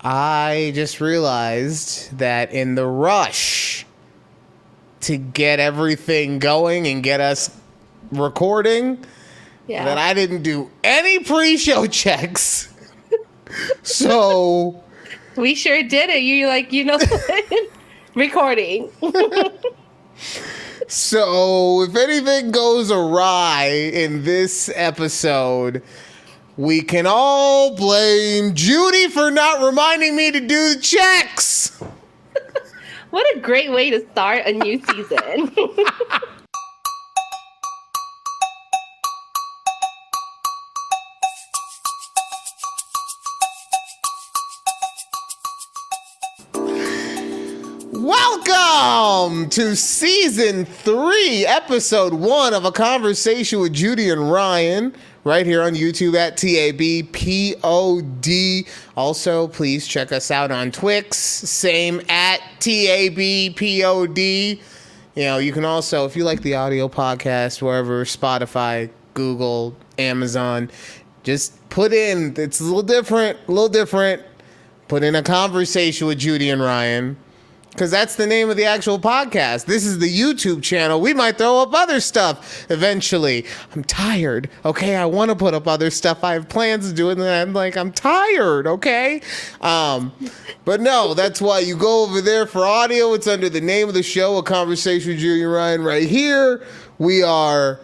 I just realized that in the rush to get everything going and get us recording, that I didn't do any pre-show checks. So we sure did it. You like, recording. So if anything goes awry in this episode, we can all blame Judy for not reminding me to do the checks. What a great way to start a new season. Welcome to Season 3, Episode 1 of A Conversation with Judy and Ryan, right here on YouTube at takeabreathpod. Also, please check us out on Twix, same at takeabreathpod. You can also, if you like the audio podcast, wherever, Spotify, Google, Amazon, just put in, it's a little different, put in A Conversation with Judy and Ryan. Because that's the name of the actual podcast. This is the YouTube channel. We might throw up other stuff eventually. I'm tired, okay? I want to put up other stuff. I have plans to do it, and I'm like, I'm tired, okay? But no, that's why you go over there for audio. It's under the name of the show, A Conversation with Judy and Ryan. Right here, we are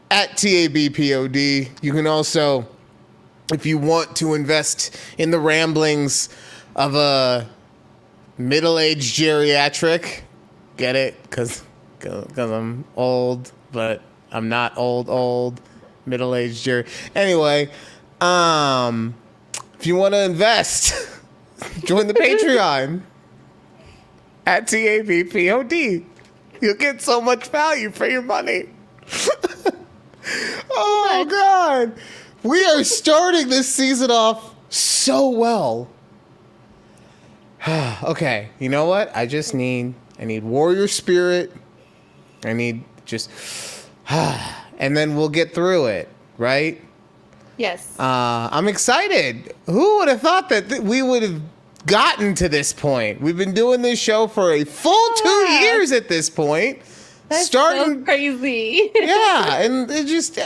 at takeabreathpod. You can also, if you want to invest in the ramblings of a middle-aged geriatric, get it? Because I'm old, but I'm not old. Middle-aged geriatric. Anyway, if you want to invest, join the Patreon at takeabreathpod. You'll get so much value for your money. Oh, God. We are starting this season off so well. Okay, you know what? I need warrior spirit. I need just, and then we'll get through it, right? Yes. I'm excited. Who would have thought that we would have gotten to this point? We've been doing this show for a full 2 years at this point. That's so crazy. Yeah, and it just,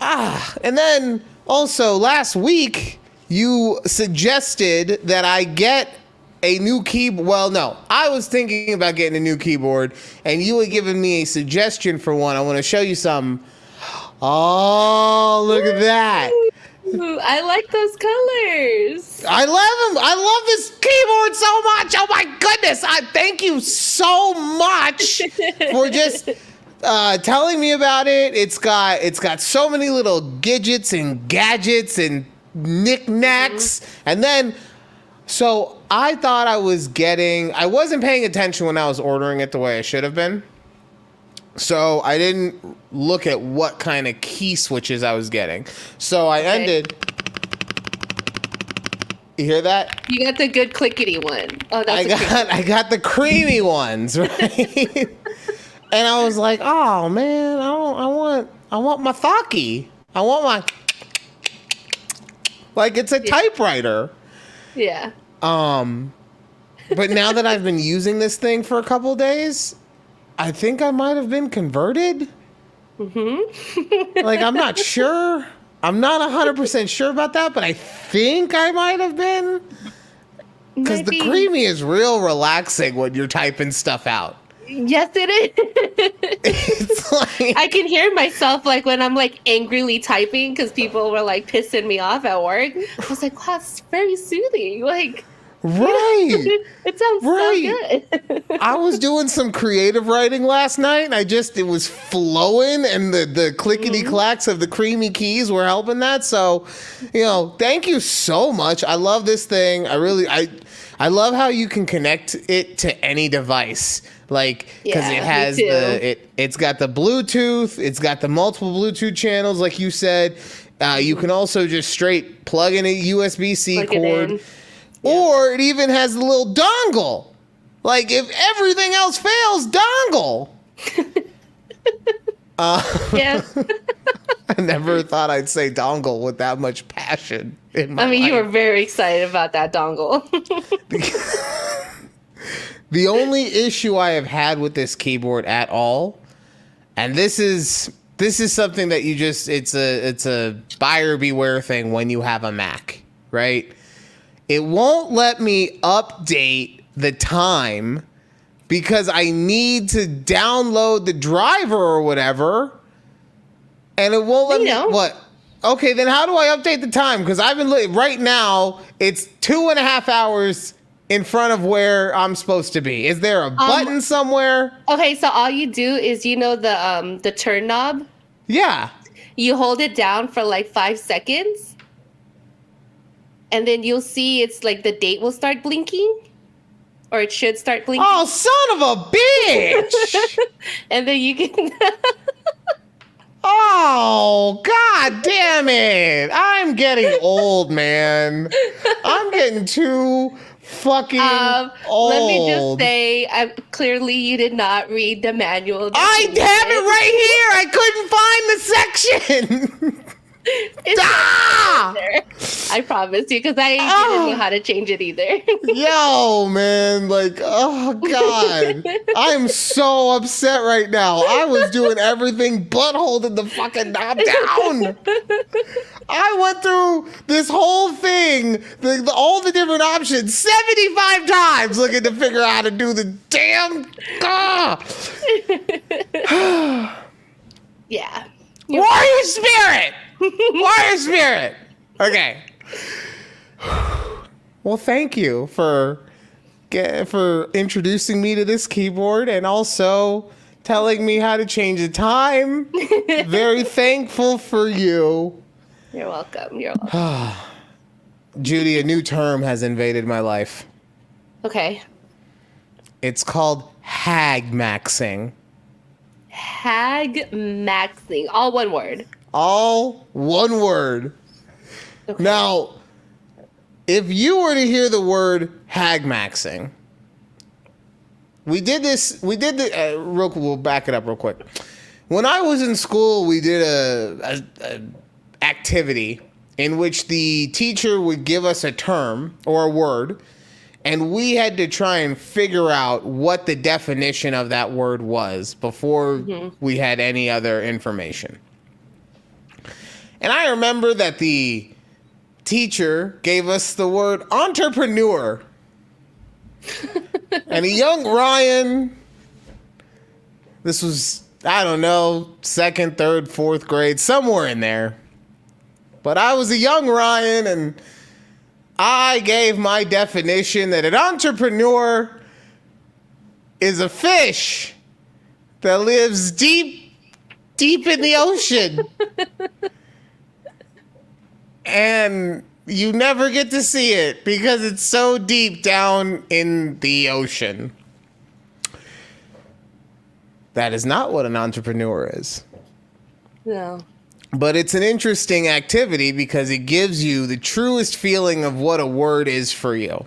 and then also last week, you suggested that I get a new keyboard. Well, no, I was thinking about getting a new keyboard, and you had given me a suggestion for one. I want to show you some. Oh, look at that. Ooh, I like those colors. I love them. I love this keyboard so much. Oh my goodness. I thank you so much for just telling me about it. It's got so many little gadgets and knickknacks. And then, so I thought I wasn't paying attention when I was ordering it the way I should have been. So I didn't look at what kind of key switches I was getting. So I ended. You hear that? You got the good clickety one. Oh, I got the creamy ones, right? And I was like, oh man, I want my Thaki. I want my, like, it's a typewriter. Yeah. But now that I've been using this thing for a couple of days, I think I might have been converted. Mm-hmm. Like, I'm not sure. I'm not 100% sure about that, but I think I might have been. Because the creamy is real relaxing when you're typing stuff out. Yes, it is. It's like, I can hear myself like when I'm like angrily typing because people were like pissing me off at work. I was like, wow, it's very soothing. Like, right. It sounds so good. I was doing some creative writing last night, and it was flowing, and the clickety clacks of the creamy keys were helping that. So, thank you so much. I love this thing. I love how you can connect it to any device. Like, because it has it's got the Bluetooth, it's got the multiple Bluetooth channels, like you said. You can also just straight plug in a USB-C cord, or it even has the little dongle. Like, if everything else fails, dongle. Yeah. I never thought I'd say dongle with that much passion in my I mean, life. you were very excited about that dongle. The only issue I have had with this keyboard at all, and this is something that you just it's a buyer beware thing when you have a Mac, right? It won't let me update the time because I need to download the driver or whatever, and it won't let me what? Okay, then how do I update the time? Because I've been right now. It's 2.5 hours in front of where I'm supposed to be. Is there a button somewhere? Okay, so all you do is the turn knob. Yeah. You hold it down for like 5 seconds, and then you'll see it's like the date will start blinking, or it should start blinking. Oh, son of a bitch! And then you can. Oh, god damn it! I'm getting old, man. I'm getting too fucking old. Let me just say, clearly you did not read the manual. I have it right here. I couldn't find the section. I promise you, because I didn't know how to change it either. Yo, man, like, oh god, I'm so upset right now. I was doing everything but holding the fucking knob down. I went through this whole thing, all the different options, 75 times looking to figure out how to do the damn. Yeah. Warrior spirit! Warrior spirit! Okay. Well, thank you for introducing me to this keyboard and also telling me how to change the time. Very thankful for you. You're welcome. You're welcome. Judy, a new term has invaded my life. Okay. It's called HAGMAXXIng. HAGMAXXIng. All one word. All one word. Okay. Now, if you were to hear the word HAGMAXXIng, we'll back it up real quick. When I was in school, we did a activity in which the teacher would give us a term or a word, and we had to try and figure out what the definition of that word was before we had any other information. And I remember that the teacher gave us the word entrepreneur. And a young Ryan, this was, I don't know, 2nd, 3rd, 4th grade, somewhere in there. But I was a young Ryan, and I gave my definition that an entrepreneur is a fish that lives deep, deep in the ocean. And you never get to see it because it's so deep down in the ocean. That is not what an entrepreneur is. No. But it's an interesting activity because it gives you the truest feeling of what a word is for you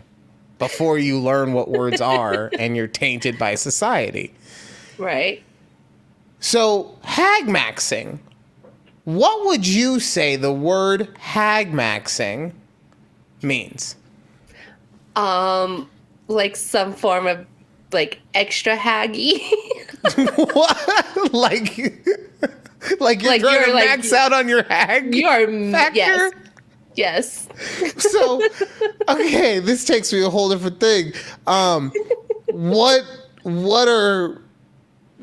before you learn what words are and you're tainted by society. Right. So, HAGMAXXIng. What would you say the word HAGMAXXIng means? Like some form of like extra haggy. What? Like you're trying to max out on your hag factor? Yes. So, okay, this takes me a whole different thing. What are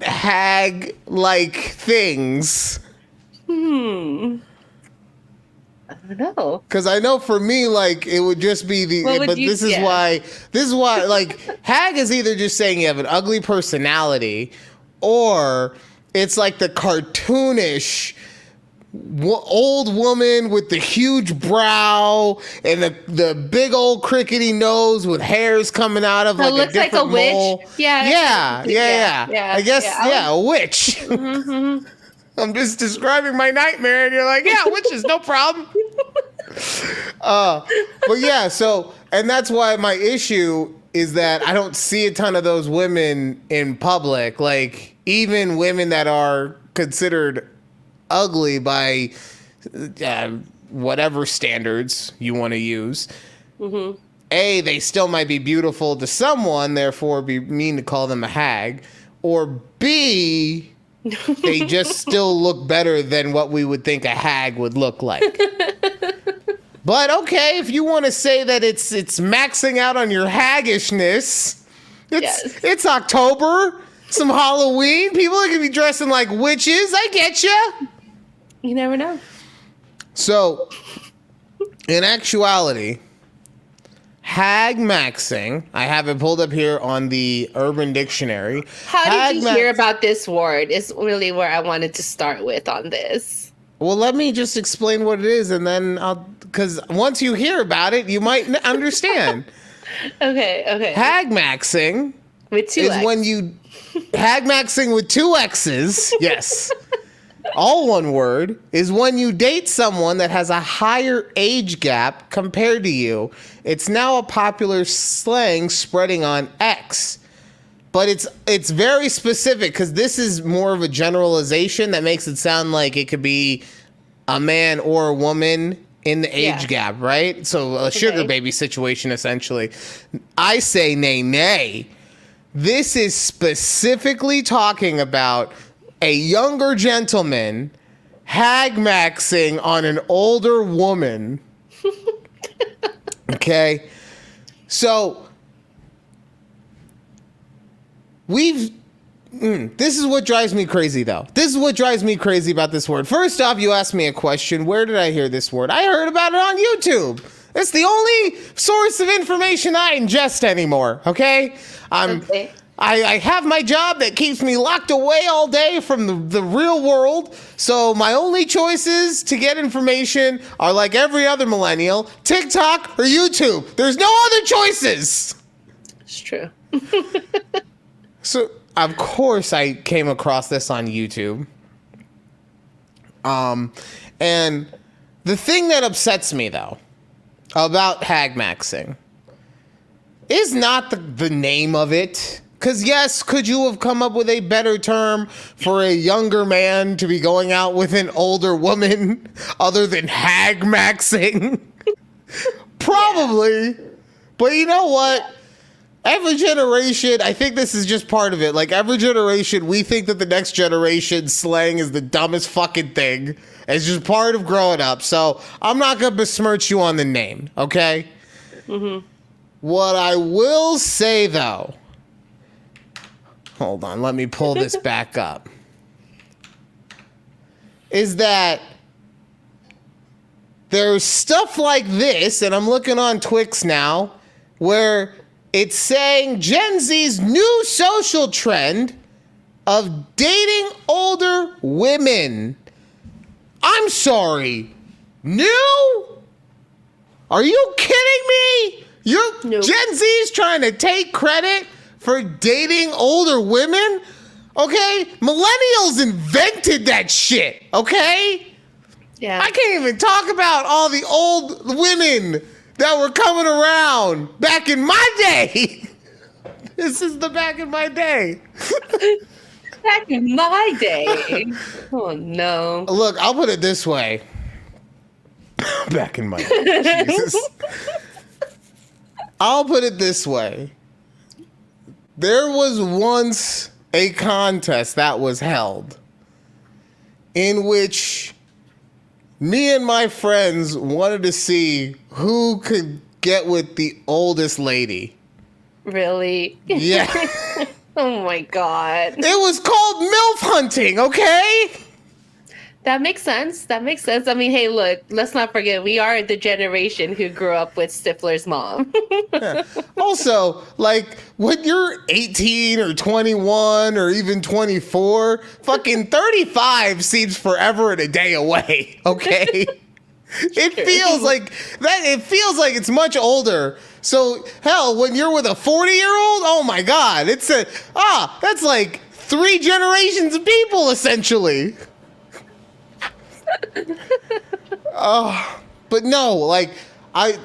hag-like things? I don't know. Because I know for me, like, it would just be this is why, like, hag is either just saying you have an ugly personality, or it's like the cartoonish old woman with the huge brow and the big old crickety nose with hairs coming out of like looks a different like a mole. witch. Yeah. I guess, a witch. Mm-hmm. I'm just describing my nightmare, and you're like, yeah, witches, no problem. But yeah, so, and that's why my issue is that I don't see a ton of those women in public. Like, even women that are considered ugly by whatever standards you want to use, A, they still might be beautiful to someone, therefore be mean to call them a hag, or B, they just still look better than what we would think a hag would look like. But okay, if you want to say that it's maxing out on your haggishness, it's October, some Halloween, people are going to be dressing like witches, I get you. You never know. So, in actuality, HAGMAXXING, I have it pulled up here on the Urban Dictionary. How did you hear about this word is really where I wanted to start with on this. Well, let me just explain what it is, and then because once you hear about it, you might understand. Okay. HAGMAXXING With two is X. when you HAGMAXXING with two X's. Yes. All one word is when you date someone that has a higher age gap compared to you. It's now a popular slang spreading on X. But it's very specific because this is more of a generalization that makes it sound like it could be a man or a woman in the age gap, right? So a sugar baby situation, essentially. I say nay. This is specifically talking about a younger gentleman HAGMAXXING on an older woman. Okay? So, this is what drives me crazy, though. This is what drives me crazy about this word. First off, you asked me a question. Where did I hear this word? I heard about it on YouTube. It's the only source of information I ingest anymore, okay? I have my job that keeps me locked away all day from the real world, so my only choices to get information are like every other millennial, TikTok or YouTube. There's no other choices. It's true. So, of course, I came across this on YouTube. And the thing that upsets me, though, about HAGMAXXING is not the name of it. Because, yes, could you have come up with a better term for a younger man to be going out with an older woman other than HAGMAXXING? Probably. But you know what? Every generation, I think this is just part of it. Like, every generation, we think that the next generation's slang is the dumbest fucking thing. It's just part of growing up. So, I'm not going to besmirch you on the name, okay? What I will say, though... Hold on, let me pull this back up. Is that there's stuff like this, and I'm looking on Twix now, where it's saying Gen Z's new social trend of dating older women. I'm sorry. New? Are you kidding me? Nope. Gen Z's trying to take credit for dating older women? Okay? Millennials invented that shit, okay? Yeah. I can't even talk about all the old women that were coming around back in my day. This is the back in my day. Back in my day. Oh, no. Look, I'll put it this way. Back in my day. Jesus. I'll put it this way. There was once a contest that was held in which me and my friends wanted to see who could get with the oldest lady. Really? Yeah. Oh my God. It was called MILF hunting, okay? That makes sense. I mean, hey, look, let's not forget, we are the generation who grew up with Stifler's mom. Yeah. Also, like, when you're 18 or 21 or even 24, fucking 35 seems forever and a day away, okay? It feels like it's much older. So, hell, when you're with a 40-year-old, oh my God, that's like 3 generations of people, essentially. But no, like, I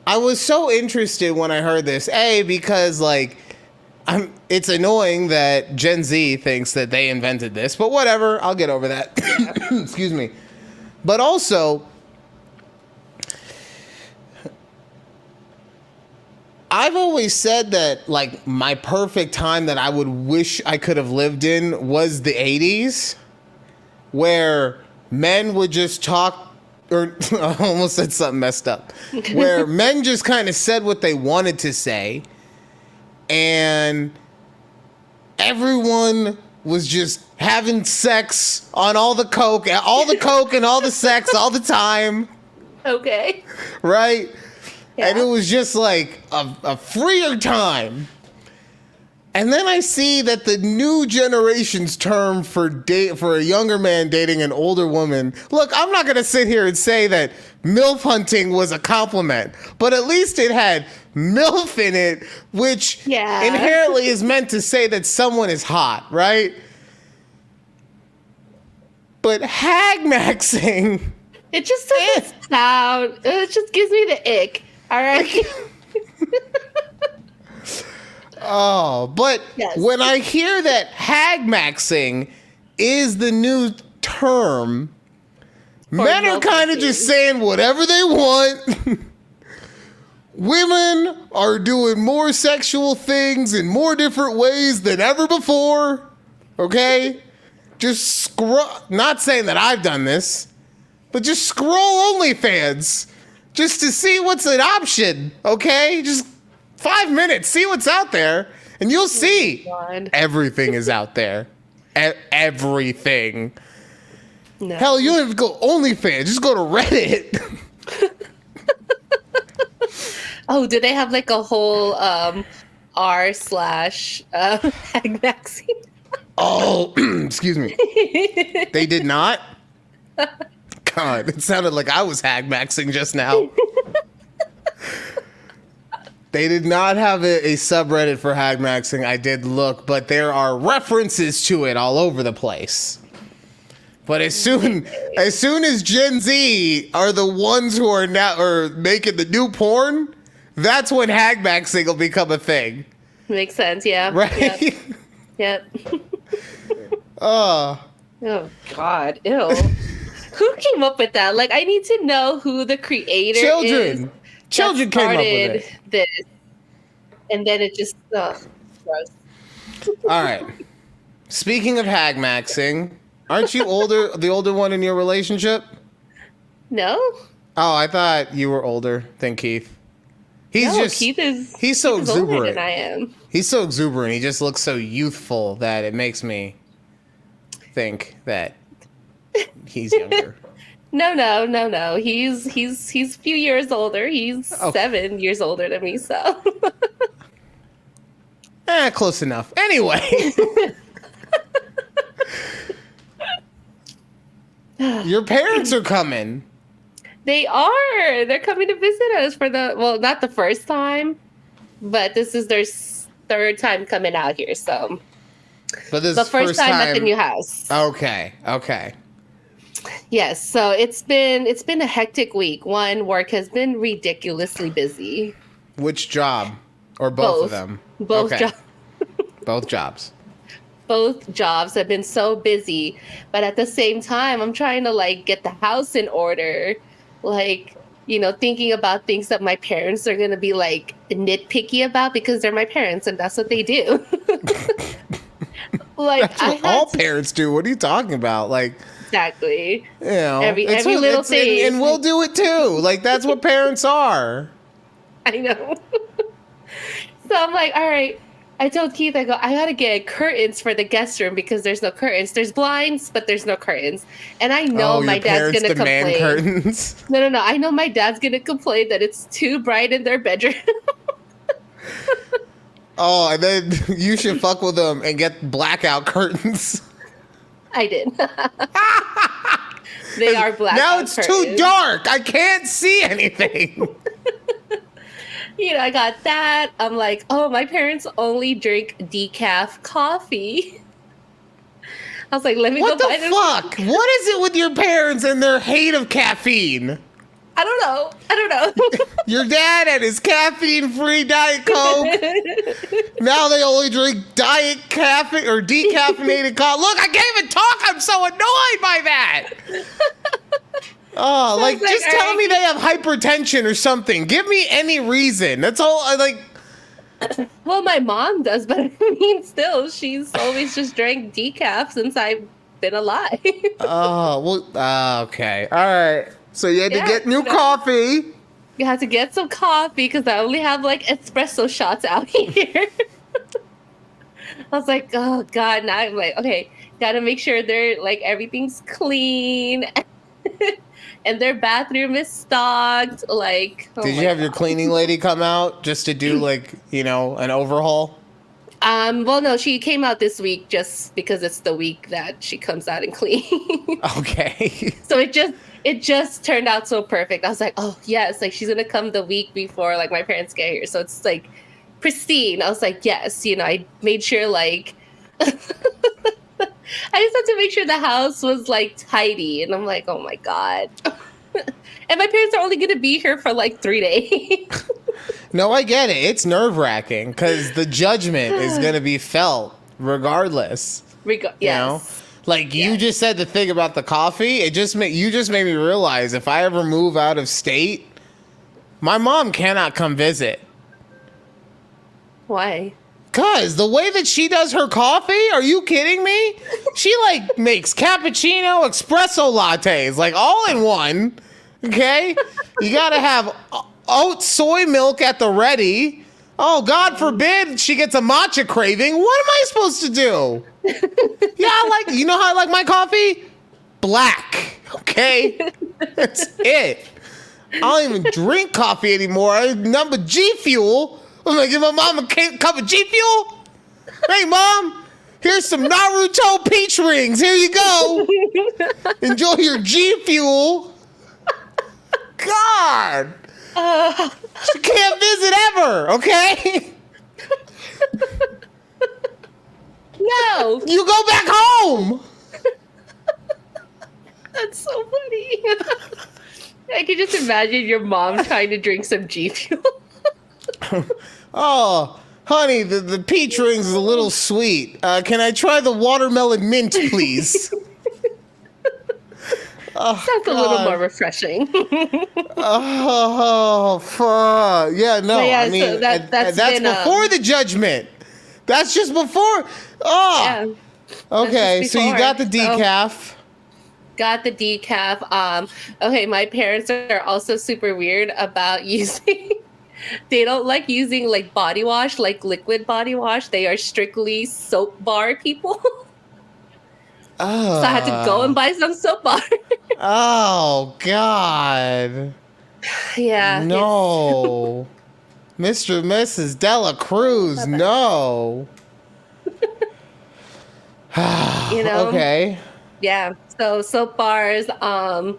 was so interested when I heard this. A, because, like, It's annoying that Gen Z thinks that they invented this, but whatever. I'll get over that. Excuse me. But also, I've always said that, like, my perfect time that I would wish I could have lived in was the 80s, where men would just talk, or I almost said something messed up, where men just kind of said what they wanted to say, and everyone was just having sex on all the coke and all the sex all the time. Okay. Right? Yeah. And it was just like a freer time. And then I see that the new generation's term for a younger man dating an older woman. Look, I'm not going to sit here and say that MILF hunting was a compliment, but at least it had MILF in it, which inherently is meant to say that someone is hot, right? But HAGMAXXIng. It just doesn't sound. It just gives me the ick. All right. Oh, but when I hear that HAGMAXXIng is the new term, men are kind of just saying whatever they want. Women are doing more sexual things in more different ways than ever before. Okay? Just scroll. Not saying that I've done this, but just scroll OnlyFans just to see what's an option. Okay? Just 5 minutes, see what's out there, and you'll see everything is out there. Everything. No. Hell, you don't have to go OnlyFans. Just go to Reddit. Oh, do they have like a whole r/HAGMAXXIng? Oh, excuse me. They did not? God, it sounded like I was HAGMAXXIng just now. They did not have a subreddit for HAGMAXXIng. I did look, but there are references to it all over the place. But as soon as Gen Z are the ones who are now making the new porn, that's when HAGMAXXIng will become a thing. Makes sense, yeah. Right? Yep. Oh God, ew. Who came up with that? Like, I need to know who the creator is. Children came up with this, and then it just gross. All right. Speaking of HAGMAXXIng, aren't you the older one in your relationship? No. Oh, I thought you were older than Keith. He's so exuberant. Older than I am. He's so exuberant. He just looks so youthful that it makes me think that he's younger. No. He's a few years older. He's 7 years older than me, so. Close enough. Anyway. Your parents are coming. They are. They're coming to visit us for not the first time, but this is their third time coming out here, so. But this the first time at the new house. Okay. Yes, so it's been a hectic week. Work has been ridiculously busy. Which job? Or both of them? Both jobs. Both jobs. Both jobs have been so busy, but at the same time, I'm trying to get the house in order, thinking about things that my parents are gonna be nitpicky about because they're my parents and that's what they do. That's what all parents do. What are you talking about? Exactly. Every little thing. And we'll do it too. That's what parents are. I know. So I'm like, all right. I told Keith, I gotta get curtains for the guest room because there's no curtains. There's blinds, but there's no curtains. And I know my dad's gonna complain. Man curtains? No. I know my dad's gonna complain that it's too bright in their bedroom. Oh, and then you should fuck with them and get blackout curtains. I did. They are blackout Now it's curtains. too dark. I can't see anything. I got that. I'm like, oh, my parents only drink decaf coffee. I was like, let me what go buy them. What the fuck? What is it with your parents and their hate of caffeine? I don't know. Your dad and his caffeine-free Diet Coke. Now they only drink diet caffeine or decaffeinated coffee. Look, I can't even talk. I'm so annoyed by that. Oh, like just tell me they have hypertension or something. Give me any reason. That's all. Well, my mom does, but I mean, still, she's always just drank decaf since I've been alive. Oh, well, okay. All right. So you had to get new coffee. You had to get some coffee because I only have like espresso shots out here. I was like, oh God, now I'm like, okay, gotta make sure they're like everything's clean and their bathroom is stocked. Like, did you have your cleaning lady come out just to do like, an overhaul? Well, no, she came out this week just because it's the week that she comes out and cleans. Okay. So it just turned out so perfect. I was like, oh yes, like she's gonna come the week before like my parents get here, so it's like pristine. I was like, yes, I made sure like I just had to make sure the house was like tidy, and I'm like, oh my God. And my parents are only gonna be here for like 3 days. No, I get it. It's nerve-wracking because the judgment is going to be felt regardless. Yes. Like you just said the thing about the coffee. You just made me realize if I ever move out of state, my mom cannot come visit. Why? Cause the way that she does her coffee, are you kidding me? She like makes cappuccino, espresso lattes, like all in one. Okay? You gotta have oat soy milk at the ready. Oh, God forbid she gets a matcha craving. What am I supposed to do? Yeah, you know how I like my coffee? Black. Okay? That's it. I don't even drink coffee anymore. I number G Fuel. I'm gonna give my mom a cup of G Fuel. Hey, Mom, here's some Naruto peach rings. Here you go. Enjoy your G Fuel. God. She can't visit ever, okay? No. You go back home. That's so funny. I can just imagine your mom trying to drink some G Fuel. Oh, honey, the peach rings is a little sweet. Can I try the watermelon mint, please? Oh, sounds a little more refreshing. Oh, fuck. Yeah, no. Yeah, I mean, so that's been, before the judgment. That's just before. Oh. Yeah, okay, so you got the decaf. Got the decaf. Okay, my parents are also super weird about using. They don't like using like body wash, like liquid body wash. They are strictly soap bar people. Oh. So I had to go and buy some soap bar. Oh, God. Yeah. No. Mr. and Mrs. Dela Cruz, no. Okay. Yeah. So soap bars, and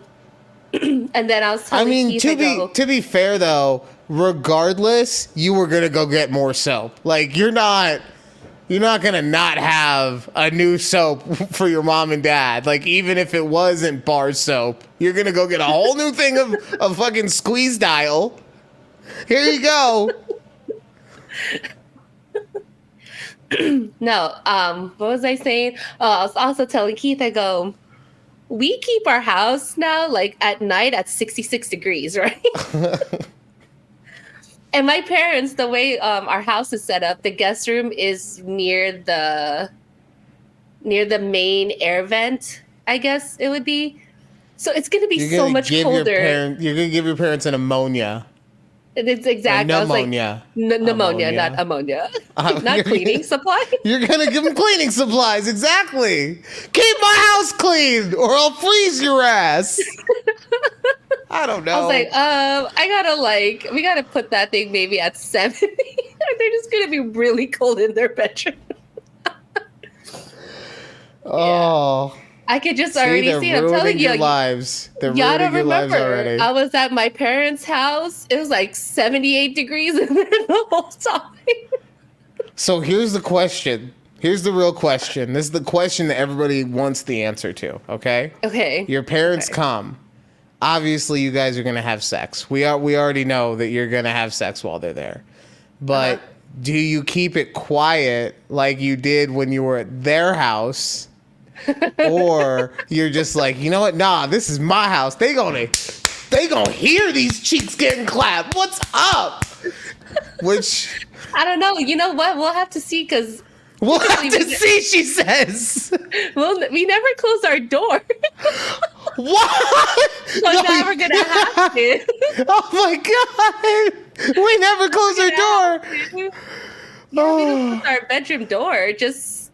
then I was telling Keith, to be fair though, regardless, you were gonna go get more soap. Like you're not gonna not have a new soap for your mom and dad. Like even if it wasn't bar soap, you're gonna go get a whole new thing of fucking squeeze dial. Here you go. No, what was I saying? I was also telling Keith, I go, we keep our house now like at night at 66 degrees, right? And my parents, the way our house is set up, the guest room is near the main air vent, I guess it would be. So it's going to be so much colder. You're going to give your parents an ammonia. It's exactly. Pneumonia. Pneumonia, not ammonia. Not cleaning supplies. You're going to give them cleaning supplies. Exactly. Keep my house clean or I'll freeze your ass. I don't know. I was like, we gotta put that thing maybe at 70. They're just gonna be really cold in their bedroom. Oh. Yeah. I could just already see it. I'm telling you. Lives. They're ruining your lives already. I was at my parents' house. It was like 78 degrees in there the whole time. So here's the question. Here's the real question. This is the question that everybody wants the answer to, okay? Okay. Your parents come. obviously you guys are going to have sex. We already know that you're going to have sex while they're there. But do you keep it quiet like you did when you were at their house? Or you're just like, you know what? Nah, this is my house. They gonna hear these cheeks getting clapped. What's up? Which I don't know. You know what? We'll have to see because we'll have to see, she says. Well, we never close our door. What? So now we're gonna have to. Oh my god! We never close our door. Yeah, we don't close our bedroom door.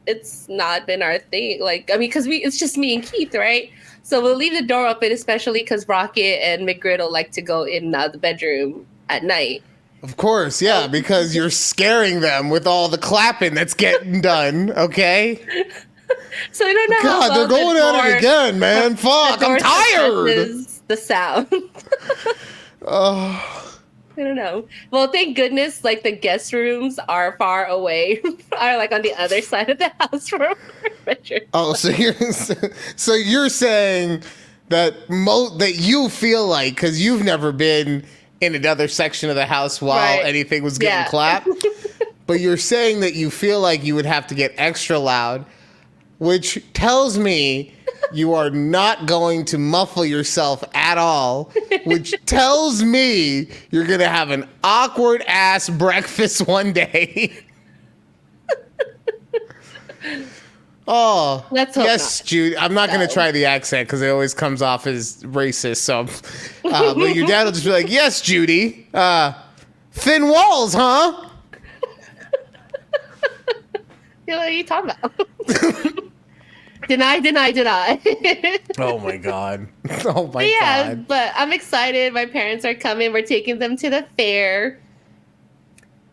It's not been our thing. Like, I mean, because it's just me and Keith, right? So we'll leave the door open, especially because Rocket and McGriddle like to go in and out of the bedroom at night. Of course, yeah, because you're scaring them with all the clapping that's getting done, okay? So I don't know how God, they're going at it again, man. Fuck, I'm tired. The sound. Oh. I don't know. Well, thank goodness, like the guest rooms are far away, are like on the other side of the house from our bedroom. Oh, so you're saying that that you feel like, because you've never been in another section of the house while anything was getting clapped, but you're saying that you feel like you would have to get extra loud, which tells me you are not going to muffle yourself at all, which tells me you're going to have an awkward ass breakfast one day. Oh, let's hope yes, not. Judy. I'm not going to try the accent because it always comes off as racist. So, but your dad will just be like, "Yes, Judy. Thin walls, huh?" What are you talking about? Deny. Oh my god. Oh my god. Yeah, but I'm excited. My parents are coming. We're taking them to the fair.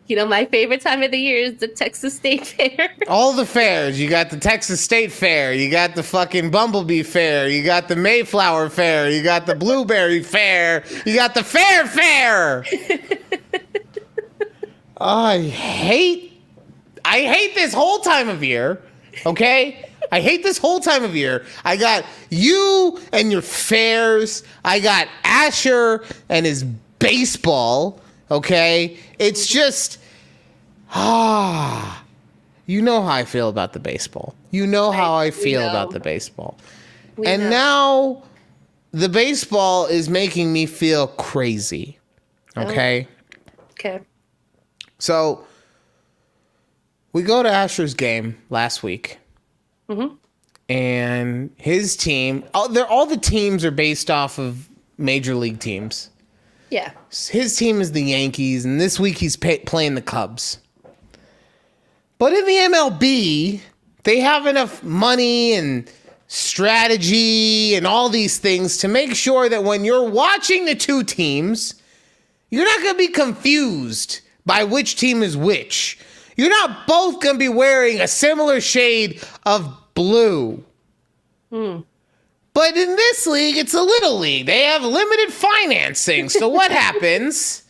You know, my favorite time of the year is the Texas State Fair. All the fairs. You got the Texas State Fair. You got the fucking Bumblebee Fair. You got the Mayflower Fair. You got the Blueberry Fair. You got the Fair. I hate this whole time of year. Okay? I hate this whole time of year. I got you and your fairs. I got Asher and his baseball. Okay? It's just, you know how I feel about the baseball. You know how I feel about the baseball. And now the baseball is making me feel crazy. Okay? Okay. So we go to Asher's game last week. Mm-hmm. And his team, all the teams are based off of major league teams. Yeah. His team is the Yankees, and this week he's playing the Cubs. But in the MLB, they have enough money and strategy and all these things to make sure that when you're watching the two teams, you're not going to be confused by which team is which. You're not both going to be wearing a similar shade of blue. But in this league, it's a little league. They have limited financing. So what happens?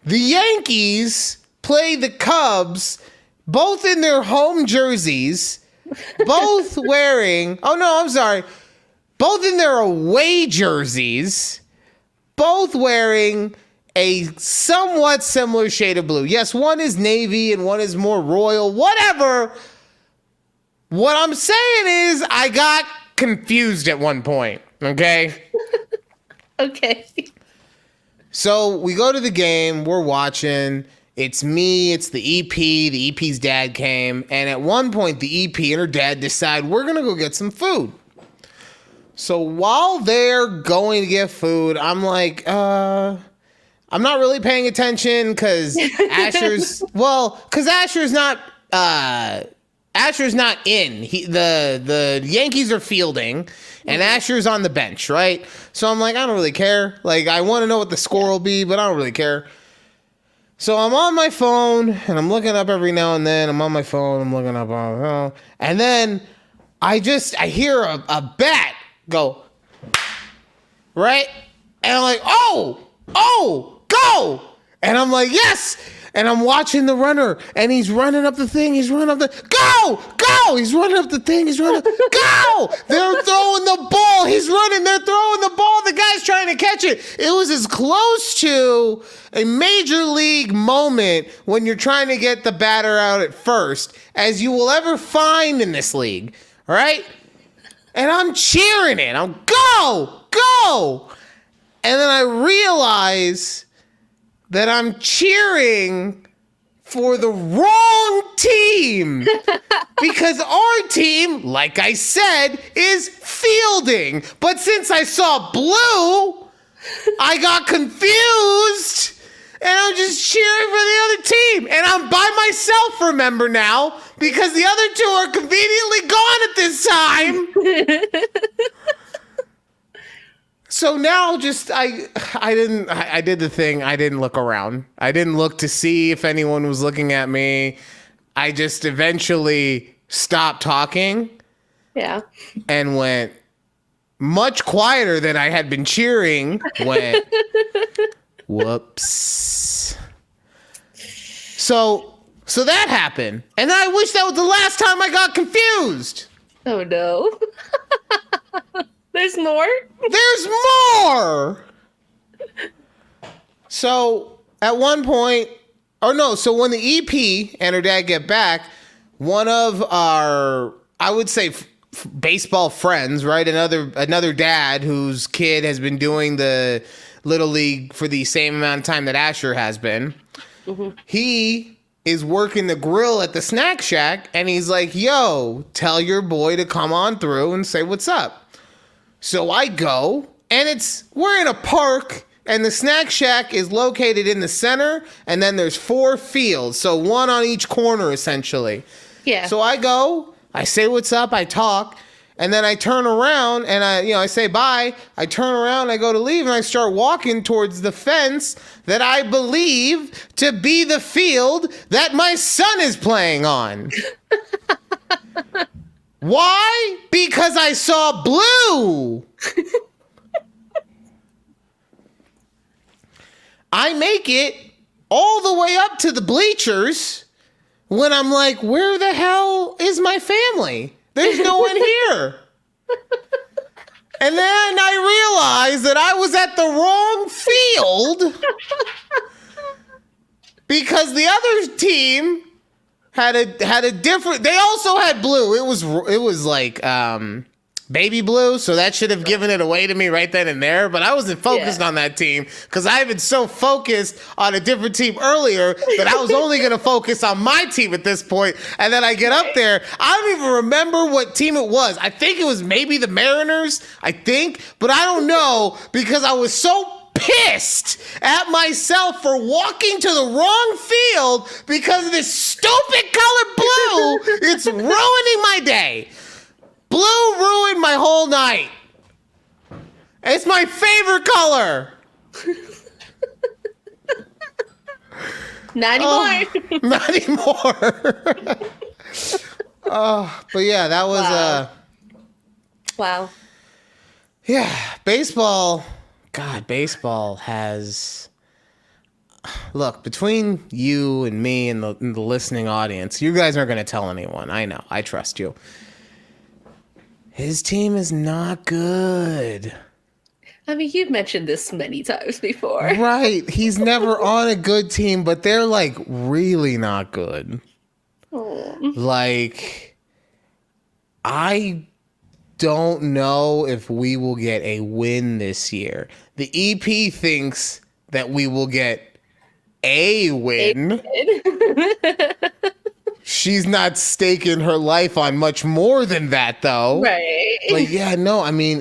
The Yankees play the Cubs, both in their home jerseys, both wearing, both in their away jerseys, both wearing a somewhat similar shade of blue. Yes, one is navy and one is more royal, whatever. What I'm saying is I got confused at one point, okay? Okay. So we go to the game, we're watching. It's me, it's the EP. The EP's dad came. And at one point, the EP and her dad decide we're going to go get some food. So while they're going to get food, I'm like, I'm not really paying attention because Asher's not in. The Yankees are fielding, and Asher's on the bench, right? So I'm like, I don't really care. Like, I want to know what the score will be, but I don't really care. So I'm on my phone, and I'm looking up every now and then. I'm on my phone. I'm looking up. And then I hear a bat go, right? And I'm like, oh, go! And I'm like, yes! And I'm watching the runner, and he's running up the thing. Go! go. He's running up the thing. He's running. Go. They're throwing the ball. He's running. They're throwing the ball. The guy's trying to catch it. It was as close to a major league moment when you're trying to get the batter out at first as you will ever find in this league. All right? And I'm cheering it. I'm go, go. And then I realize that I'm cheering for the wrong team because our team, like I said, is fielding. But since I saw blue, I got confused and I'm just cheering for the other team. And I'm by myself, remember now, because the other two are conveniently gone at this time. So now just I did the thing. I didn't look around. I didn't look to see if anyone was looking at me. I just eventually stopped talking. Yeah. And went much quieter than I had been cheering. Went whoops. So that happened. And I wish that was the last time I got confused. Oh no. There's more? There's more! So, at one point, so when the EP and her dad get back, one of our, I would say, baseball friends, right? Another dad whose kid has been doing the Little League for the same amount of time that Asher has been. Mm-hmm. He is working the grill at the snack shack, and he's like, yo, tell your boy to come on through and say what's up. So I go, and we're in a park, and the snack shack is located in the center, and then there's 4 fields, so one on each corner, essentially. Yeah. So I go, I say what's up, I talk, and then I turn around, and I say bye, I turn around, I go to leave, and I start walking towards the fence that I believe to be the field that my son is playing on. Why? Because I saw blue. I make it all the way up to the bleachers when I'm like, where the hell is my family? There's no one here. And then I realized that I was at the wrong field because the other team had a different. They also had blue. It was like baby blue, so that should have given it away to me right then and there. But I wasn't focused on that team because I had been so focused on a different team earlier that I was only going to focus on my team at this point. And then I get up there, I don't even remember what team it was. I think it was maybe the Mariners. But I don't know because I was so pissed at myself for walking to the wrong field because of this stupid color blue. It's ruining my day. Blue ruined my whole night. It's my favorite color. Not anymore. Not anymore. But yeah, that was wow. Yeah, baseball. God, baseball has. Look, between you and me and the listening audience, you guys aren't going to tell anyone. I know. I trust you. His team is not good. I mean, you've mentioned this many times before. Right. He's never on a good team, but they're like really not good. Oh. Like, I don't know if we will get a win this year. The EP thinks that we will get a win. She's not staking her life on much more than that, though. Right. But yeah, no, I mean,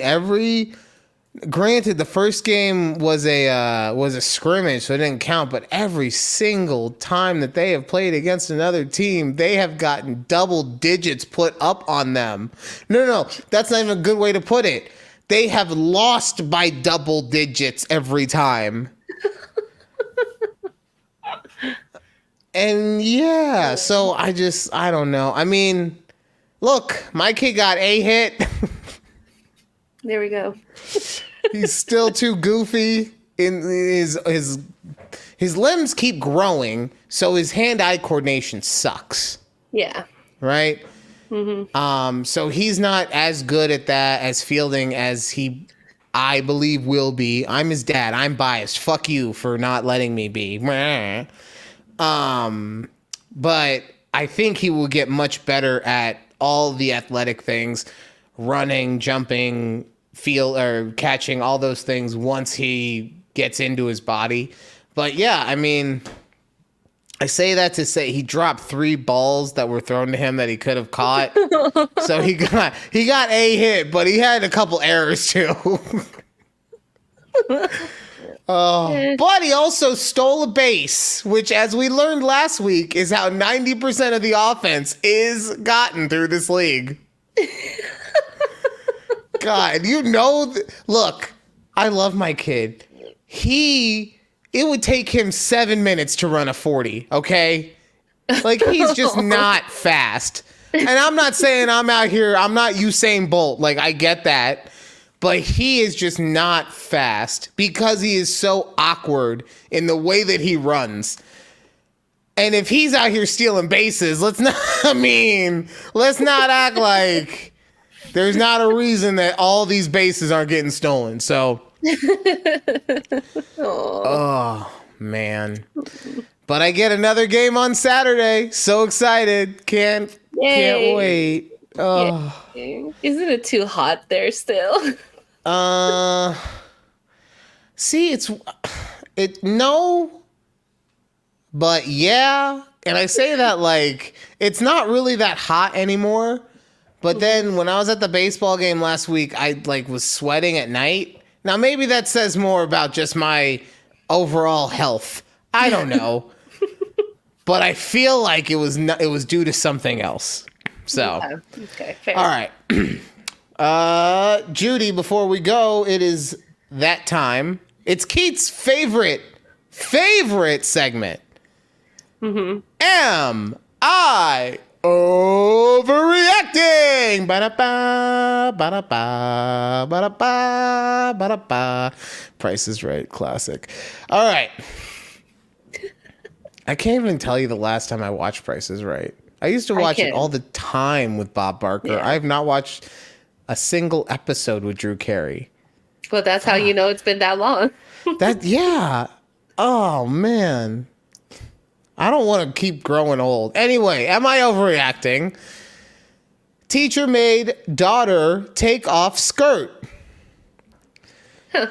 granted, the first game was a scrimmage, so it didn't count, but every single time that they have played against another team, they have gotten double digits put up on them. No, that's not even a good way to put it. They have lost by double digits every time. And yeah, so I don't know. I mean, look, my kid got a hit. There we go. He's still too goofy. In his limbs keep growing, so his hand-eye coordination sucks. Yeah. Right? So he's not as good at that as fielding as I believe will be. I'm his dad. I'm biased. Fuck you for not letting me be. But I think he will get much better at all the athletic things, running, jumping, or catching, all those things once he gets into his body. But yeah, I mean, I say that to say he dropped 3 balls that were thrown to him that he could have caught. So he got a hit, but he had a couple errors too. But he also stole a base, which, as we learned last week, is how 90% of the offense is gotten through this league. God, look, I love my kid. It would take him 7 minutes to run a 40, okay? Like, he's just not fast. And I'm not saying I'm not Usain Bolt. Like, I get that. But he is just not fast because he is so awkward in the way that he runs. And if he's out here stealing bases, let's not act like there's not a reason that all these bases aren't getting stolen. So, oh, man. But I get another game on Saturday. So excited. Can't wait. Oh. Isn't it too hot there still? See, no, but yeah. And I say that like, it's not really that hot anymore. But then when I was at the baseball game last week, I was sweating at night. Now maybe that says more about just my overall health. I don't know. But I feel like it was due to something else. So, okay, fair. All right. Judy, before we go, it is that time. It's Keith's favorite segment. Am I overreacting? Ba-da-ba, ba-da-ba, ba-da-ba, ba-da-ba. Price is Right, classic. All right. I can't even tell you the last time I watched Price is Right. I used to watch it all the time with Bob Barker. Yeah. I have not watched a single episode with Drew Carey. Well, that's how you know it's been that long. Yeah. Oh, man. I don't want to keep growing old. Anyway, am I overreacting? Teacher made daughter take off skirt. Huh.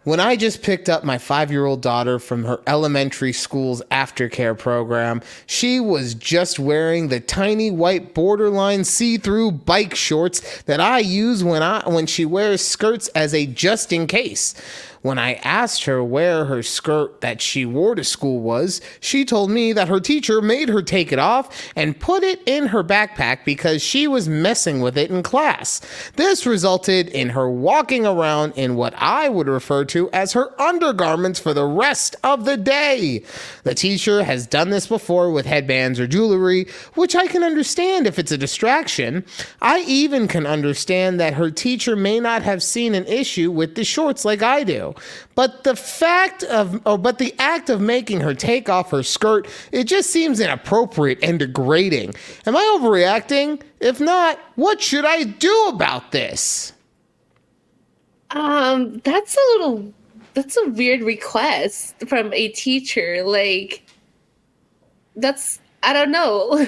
When I just picked up my 5-year-old daughter from her elementary school's aftercare program, she was just wearing the tiny white borderline see-through bike shorts that I use when she wears skirts as a just in case. When I asked her where her skirt that she wore to school was, she told me that her teacher made her take it off and put it in her backpack because she was messing with it in class. This resulted in her walking around in what I would refer to as her undergarments for the rest of the day. The teacher has done this before with headbands or jewelry, which I can understand if it's a distraction. I even can understand that her teacher may not have seen an issue with the shorts like I do. But the act of making her take off her skirt, it just seems inappropriate and degrading. Am I overreacting? If not, what should I do about this? That's a weird request from a teacher. Like, I don't know.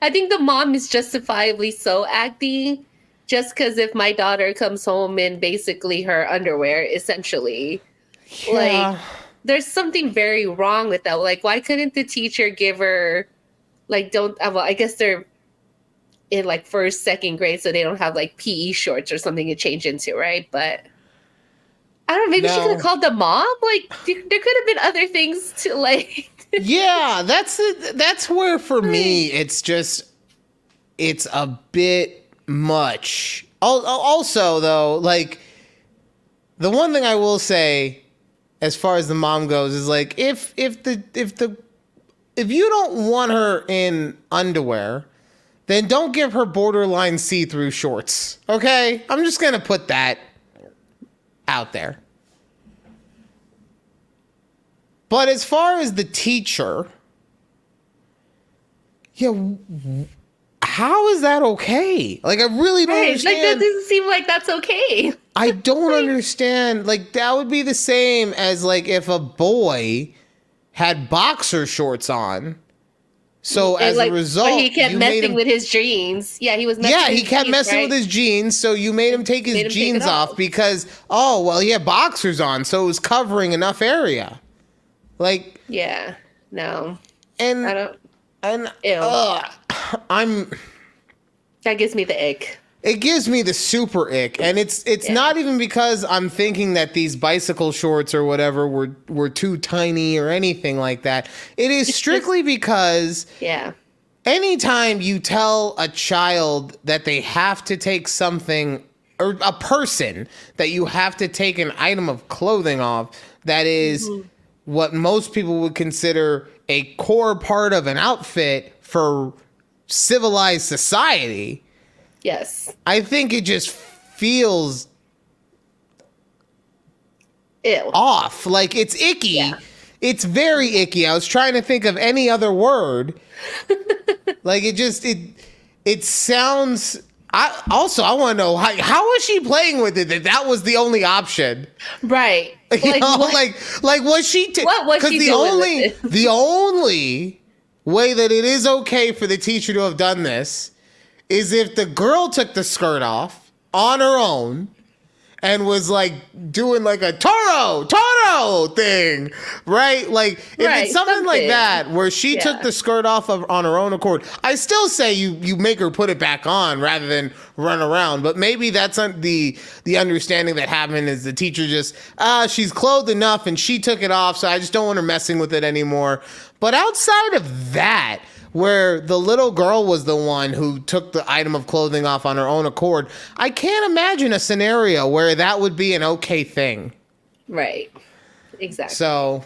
I think the mom is justifiably so acting. Just because if my daughter comes home in basically her underwear, essentially, like, there's something very wrong with that. Like, why couldn't the teacher give her, like, I guess they're in, like, first, second grade, so they don't have, like, PE shorts or something to change into, right? But, I don't know, maybe she could have called the mom? Like, there could have been other things to, like... Yeah, that's where, for me, it's a bit... much. Also, though, like, the one thing I will say as far as the mom goes is, like, if you don't want her in underwear, then don't give her borderline see-through shorts. Okay? I'm just gonna put that out there. But as far as the teacher, yeah, how is that okay? Like, I really don't Right. understand. Like, that doesn't seem like that's okay. I don't understand. Like, that would be the same as, like, if a boy had boxer shorts on. So And, as like, a result, but he kept you made messing him, with his jeans. Yeah, he was messing with he his kept jeans, messing right? with his jeans. So you made him take his Made him take jeans it off off. because, oh, well, he had boxers on. So it was covering enough area. Like, Yeah. No. I and, don't. and, Ew. That gives me the ick. it gives me the super ick, and it's Yeah. not even because I'm thinking that these bicycle shorts or whatever were too tiny or anything like that. It is strictly because Yeah. anytime you tell a child that they have to take something, or a person that you have to take an item of clothing off that is what most people would consider a core part of an outfit for civilized society, Yes. I think it just feels Ew. off. Like, it's icky. Yeah. It's very icky. I was trying to think of any other word. Like, it sounds. I want to know how was she playing with it that was the only option. Right. You Like, know, what? like was she? What was she doing with it? The only way that it is okay for the teacher to have done this is if the girl took the skirt off on her own and was like doing like a Toro thing, right? Like, if Right, it's something like something. that where she Yeah. took the skirt off on her own accord, I still say you make her put it back on rather than run around. But maybe that's the understanding that happened is the teacher just, she's clothed enough and she took it off, so I just don't want her messing with it anymore. But outside of that, where the little girl was the one who took the item of clothing off on her own accord, I can't imagine a scenario where that would be an okay thing. Right. Exactly. So,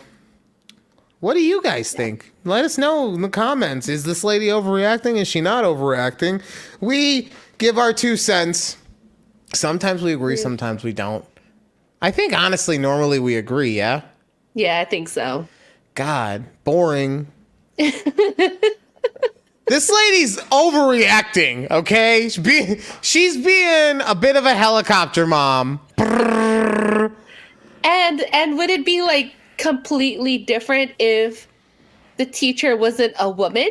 what do you guys think? Let us know in the comments. Is this lady overreacting? Is she not overreacting? We give our 2 cents. Sometimes we agree, sometimes we don't. I think, honestly, normally we agree, yeah? Yeah, I think so. God, boring. This lady's overreacting, okay? She's being a bit of a helicopter mom. And would it be like completely different if the teacher wasn't a woman?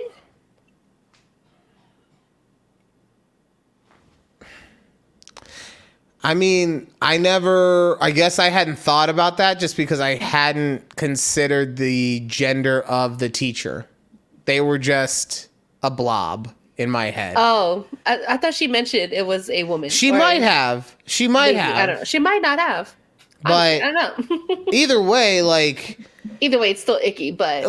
I mean, I guess I hadn't thought about that just because I hadn't considered the gender of the teacher. They were just a blob in my head. Oh, I thought she mentioned it was a woman. She Or might have. She might maybe, have. I don't know. She might not have. But I don't know. either way, like Either way, it's still icky, but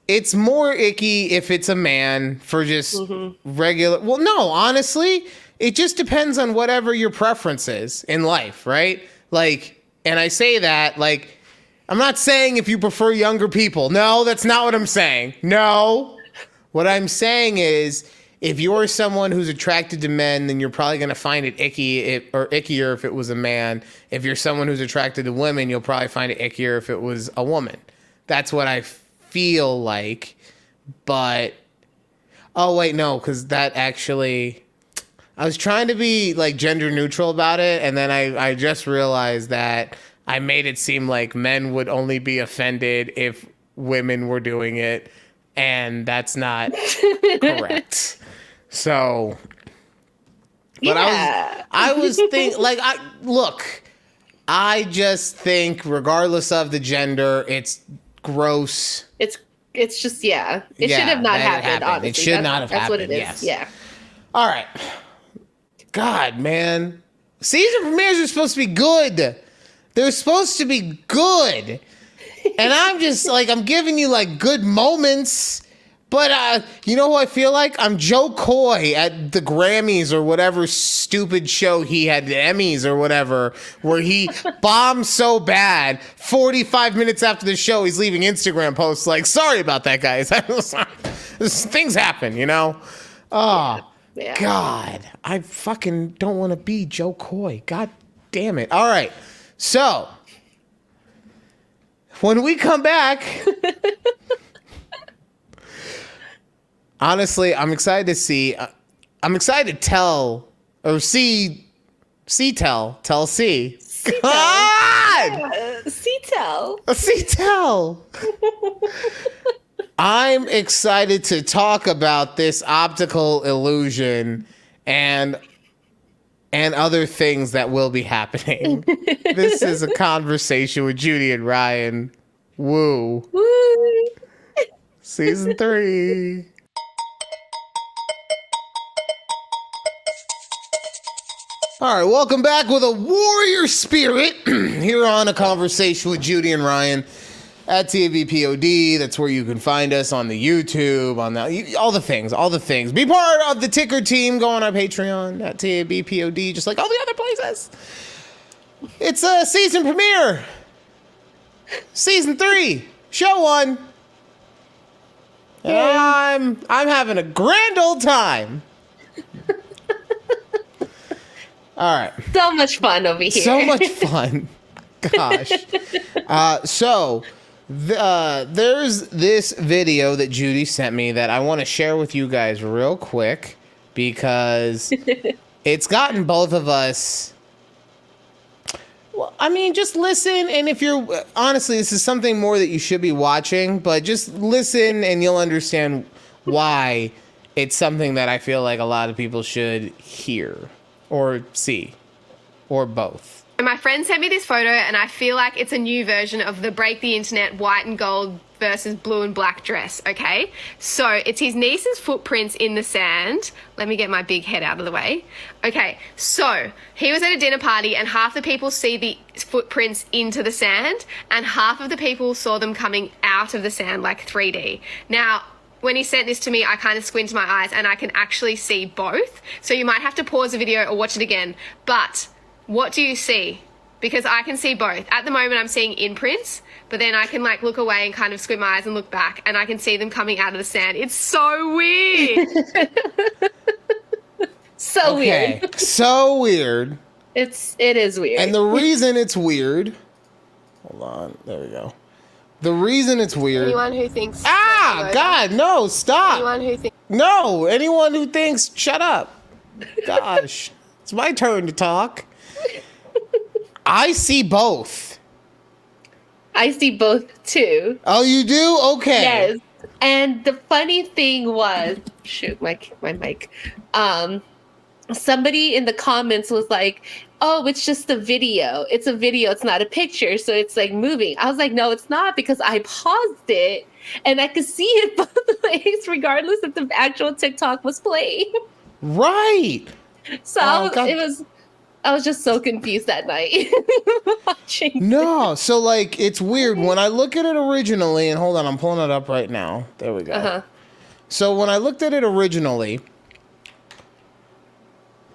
it's more icky if it's a man for just regular. Well, no, honestly, it just depends on whatever your preference is in life, right? Like, and I say that like, I'm not saying if you prefer younger people. No, that's not what I'm saying. No, what I'm saying is if you're someone who's attracted to men, then you're probably going to find it icky or ickier if it was a man. If you're someone who's attracted to women, you'll probably find it ickier if it was a woman. That's what I feel like. But, oh, wait, no, because that actually, I was trying to be like gender neutral about it. And then I just realized that I made it seem like men would only be offended if women were doing it. And that's not correct. So, but yeah. I was thinking, like, I just think regardless of the gender, it's gross. It's just It should Yeah, have not that it happened. happened. Honestly, It should not have That's what it happened, is. yes. Yeah. All right. God, man. Season premieres are supposed to be good. They're supposed to be good. And I'm just like, I'm giving you like good moments. But you know who I feel like? I'm Joe Coy at the Grammys or whatever stupid show he had, the Emmys or whatever, where he bombed so bad. 45 minutes after the show, he's leaving Instagram posts like, sorry about that, guys. Things happen, you know? Oh, Yeah. God. I fucking don't want to be Joe Coy. God damn it. All right. So, when we come back... Honestly, I'm excited to see. I'm excited to tell or see. Tell C. God! C-Tel. C-Tell. I'm excited to talk about this optical illusion and other things that will be happening. This is a conversation with Judy and Ryan. Woo. Woo. Season 3. All right, welcome back with a warrior spirit here on A Conversation with Judy and Ryan at TABPOD. That's where you can find us on the YouTube, on all the things. Be part of the Ticker team. Go on our Patreon at TABPOD, just like all the other places. It's a season premiere. Season 3, show 1. And I'm having a grand old time. All right. So much fun over here. So much fun. Gosh. There's this video that Judy sent me that I want to share with you guys real quick because it's gotten both of us. Well, I mean, just listen. And if you're honestly, this is something more that you should be watching, but just listen and you'll understand why it's something that I feel like a lot of people should hear. Or C, or both. My friend sent me this photo and I feel like it's a new version of the Break the Internet white and gold versus blue and black dress, okay? So it's his niece's footprints in the sand. Let me get my big head out of the way. Okay, so he was at a dinner party and half the people see the footprints into the sand and half of the people saw them coming out of the sand like 3D. Now, when he sent this to me, I kind of squinted my eyes and I can actually see both. So you might have to pause the video or watch it again. But what do you see? Because I can see both. At the moment, I'm seeing imprints, but then I can like look away and kind of squint my eyes and look back and I can see them coming out of the sand. It's so weird. So weird. So weird. It is weird. And the reason it's weird, hold on, there we go. The reason it's weird. Anyone who thinks... God, no, stop. Anyone who thinks... No, anyone who thinks, shut up. Gosh, it's my turn to talk. I see both. I see both too. Oh, you do? Okay. Yes. And the funny thing was, shoot, my mic. Somebody in the comments was like, oh, it's just a video. It's a video. It's not a picture. So it's like moving. I was like, no, it's not, because I paused it and I could see it both ways, regardless if the actual TikTok was playing. Right. So I was just so confused that night watching. No, so like it's weird when I look at it originally, and hold on, I'm pulling it up right now. There we go. Uh-huh. So when I looked at it originally,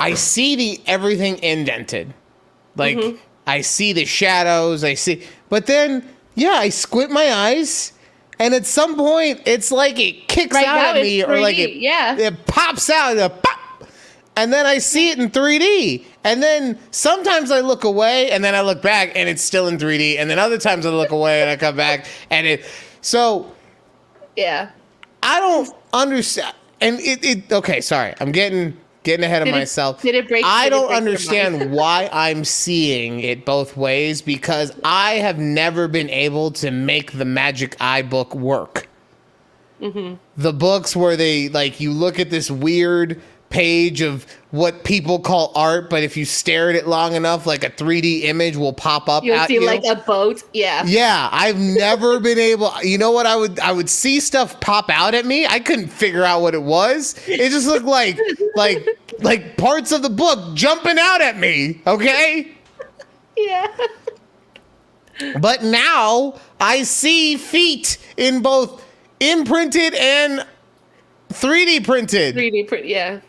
I see everything indented. Like I see the shadows, but then I squint my eyes and at some point it's like it kicks Right out now at me it's or 3D, like it pops out, pop, and then I see it in 3D. And then sometimes I look away and then I look back and it's still in 3D. And then other times I look away and I come back and yeah. I don't understand. And okay, sorry. I'm getting ahead of myself. I don't understand why I'm seeing it both ways, because I have never been able to make the Magic Eye book work. Mm-hmm. The books where they you look at this weird page of what people call art, but if you stare at it long enough, like a 3D image will pop up. You'll see like a boat. Yeah. Yeah. I've never been able, you know what? I would see stuff pop out at me. I couldn't figure out what it was. It just looked like parts of the book jumping out at me. Okay. Yeah. But now I see feet in both imprinted and 3D printed. 3D print. Yeah.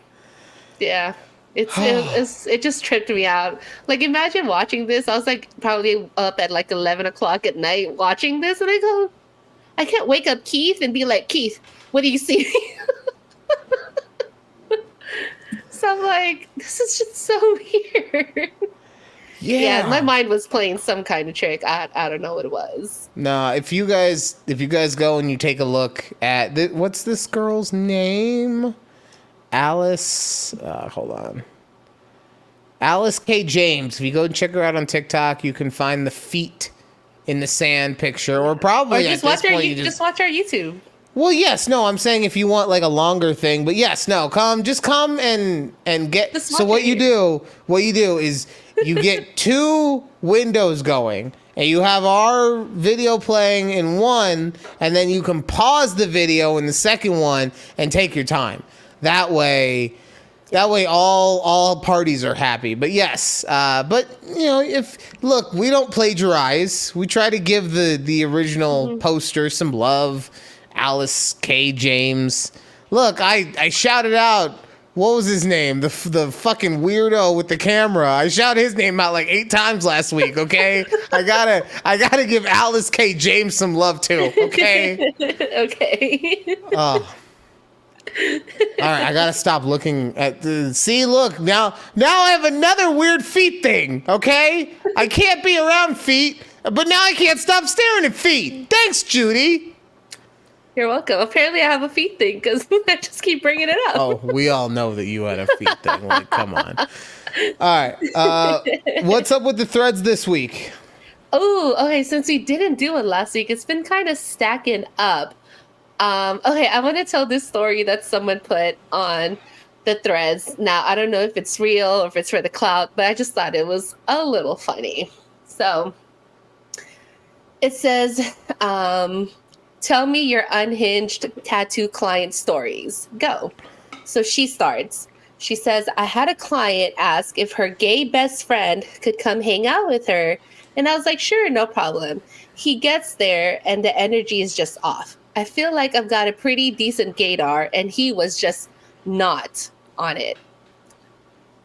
Yeah. It just tripped me out. Like, imagine watching this. I was like probably up at like 11 o'clock at night watching this, and I go, I can't wake up Keith and be like, Keith, what do you see? So I'm like, this is just so weird. Yeah, my mind was playing some kind of trick. I don't know what it was. Nah, if you guys go and you take a look at what's this girl's name? Alice. Hold on. Alice K. James. If you go and check her out on TikTok, you can find the feet in the sand picture, or probably just watch our YouTube. Well, yes, no, I'm saying if you want like a longer thing, but yes, no, come and get. So what you do is you get 2 windows going, and you have our video playing in one, and then you can pause the video in the second one and take your time. That way all parties are happy. But yes, but you know, look, we don't plagiarize. We try to give the original poster some love. Alice K. James. Look, I shouted out, what was his name? The fucking weirdo with the camera. I shouted his name out like 8 times last week, okay? I gotta give Alice K. James some love too, okay? Okay. Oh. All right, I gotta stop looking at the. See, look, now I have another weird feet thing, okay? I can't be around feet, but now I can't stop staring at feet. Thanks, Judy. You're welcome. Apparently I have a feet thing because I just keep bringing it up. Oh, we all know that you had a feet thing. Like, come on. All right. What's up with the threads this week? Oh, okay. Since we didn't do it last week, it's been kind of stacking up. Okay, I want to tell this story that someone put on the threads. Now, I don't know if it's real or if it's for the clout, but I just thought it was a little funny. So it says, tell me your unhinged tattoo client stories. Go. So she starts. She says, I had a client ask if her gay best friend could come hang out with her. And I was like, sure, no problem. He gets there and the energy is just off. I feel like I've got a pretty decent gaydar and he was just not on it.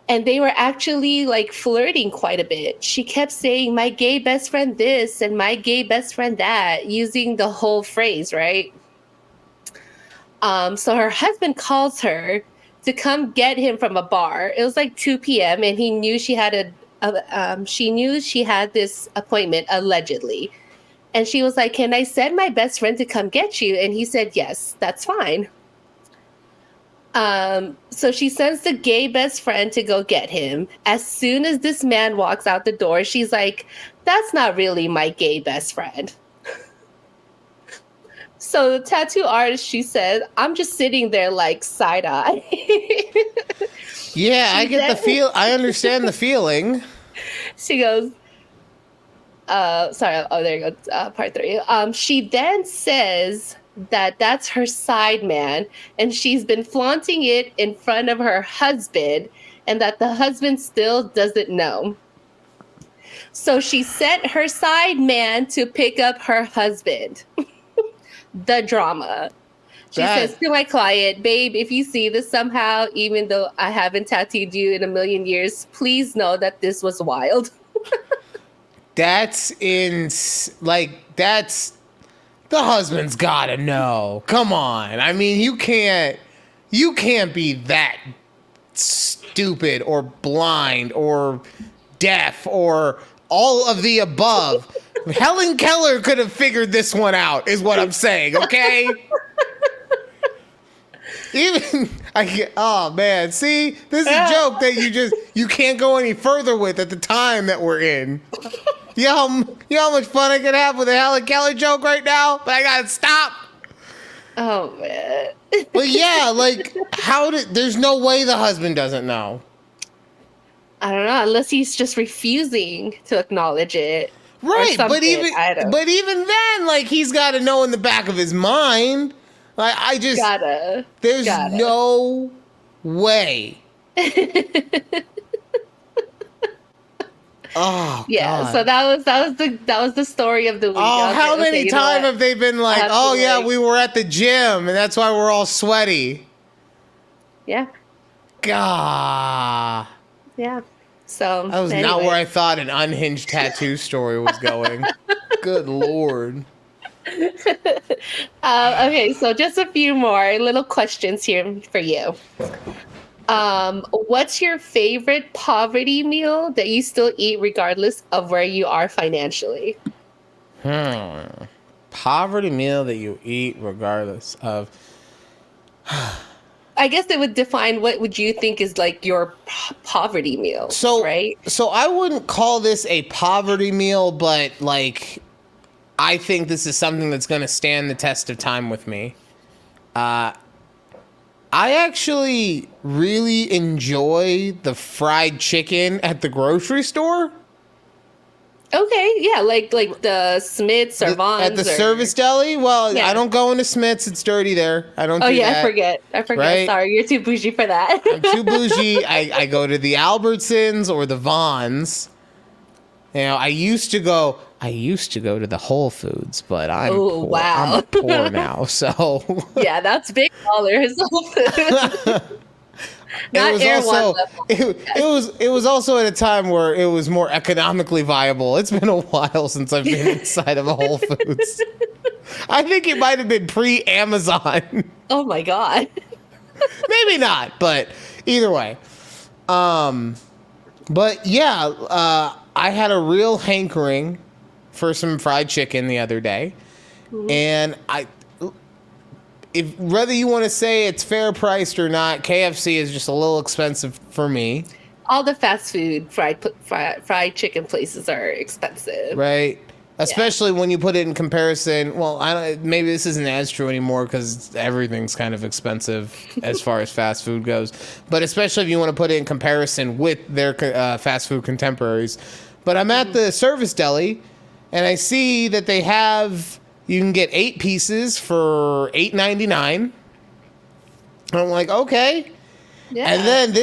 And they were actually like flirting quite a bit. She kept saying, my gay best friend this and my gay best friend that, using the whole phrase, right? So her husband calls her to come get him from a bar. It was like 2 p.m. and he knew she had she knew she had this appointment allegedly. And she was like, can I send my best friend to come get you? And he said, yes, that's fine. So she sends the gay best friend to go get him. As soon as this man walks out the door, she's like, that's not really my gay best friend. So the tattoo artist, she said, I'm just sitting there like side eye. Yeah, I get the feel. I understand the feeling. She goes, sorry. Oh, there you go. Part 3. She then says that that's her side man and she's been flaunting it in front of her husband and that the husband still doesn't know. So she sent her side man to pick up her husband. The drama. She says to my client, babe, if you see this somehow, even though I haven't tattooed you in a million years, please know that this was wild. That's the husband's gotta know. Come on. I mean, you can't be that stupid or blind or deaf or all of the above. Helen Keller could have figured this one out, is what I'm saying, okay? Oh man, see, this is a joke that you can't go any further with at the time that we're in. You know how much fun I could have with a Helen Keller joke right now, but I gotta stop. Oh man. But yeah, like there's no way the husband doesn't know. I don't know, unless he's just refusing to acknowledge it. Right, but even then, like, he's gotta know in the back of his mind. Like, there's no way. Oh yeah, God. so that was the story of the week. Oh, how many times have they been like, oh yeah, we were at the gym and that's why we're all sweaty. Yeah. God. Yeah. So that was not where I thought an unhinged tattoo story was going. Good Lord. Okay, so just a few more little questions here for you. What's your favorite poverty meal that you still eat regardless of where you are financially? Poverty meal that you eat regardless of. I guess it would define what would you think is like your poverty meal, right? So I wouldn't call this a poverty meal, but like I think this is something that's going to stand the test of time with me. I actually really enjoy the fried chicken at the grocery store. Okay, yeah, like the Smiths or Vons at the service deli. Well, Yeah. I don't go into Smith's; it's dirty there. I don't. Oh do yeah, that. I forget. Right? Sorry, you're too bougie for that. I'm too bougie. I go to the Albertsons or the Vons. You know, I used to go to the Whole Foods, but I'm Oh, poor. wow. I'm poor now, so Yeah, that's big dollars. Not Air One level. it was also at a time where it was more economically viable. It's been a while since I've been inside of a Whole Foods. I think it might have been pre-Amazon. Oh my god. Maybe not, but either way. But yeah, I had a real hankering for some fried chicken the other day. And if whether you want to say it's fair priced or not, KFC is just a little expensive for me. All the fast food fried chicken places are expensive. Right? Especially when you put it in comparison. Well, maybe this isn't as true anymore because everything's kind of expensive as far as fast food goes. But especially if you want to put it in comparison with their fast food contemporaries. But I'm at the service deli, and I see that they have, you can get 8 pieces for $8.99. I'm like, okay. Yeah. And then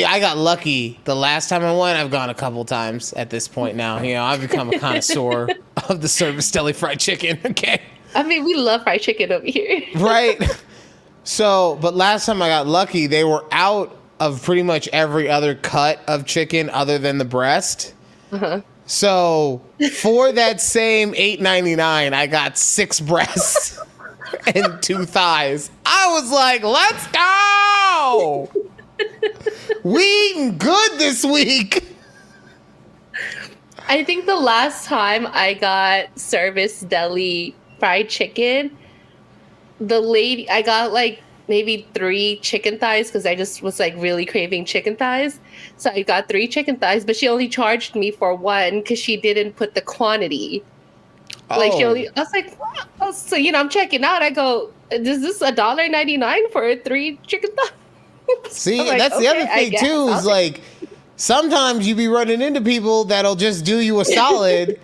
I got lucky. The last time I went, I've gone a couple times at this point now. You know, I've become a connoisseur of the service deli fried chicken. Okay. I mean, we love fried chicken over here. Right. So, but last time I got lucky, they were out of pretty much every other cut of chicken other than the breast. Uh-huh. So for that same $8.99, I got 6 breasts and 2 thighs. I was like, let's go! We eating good this week. I think the last time I got service deli fried chicken, I got like maybe 3 chicken thighs because I just was like really craving chicken thighs. So I got 3 chicken thighs, but she only charged me for 1 because she didn't put the quantity. Like I was like, what? Oh, so I'm checking out. I go, is this $1.99 for 3 chicken thighs? See, like, that's the okay, other thing too, I'll is like sometimes you be running into people that'll just do you a solid.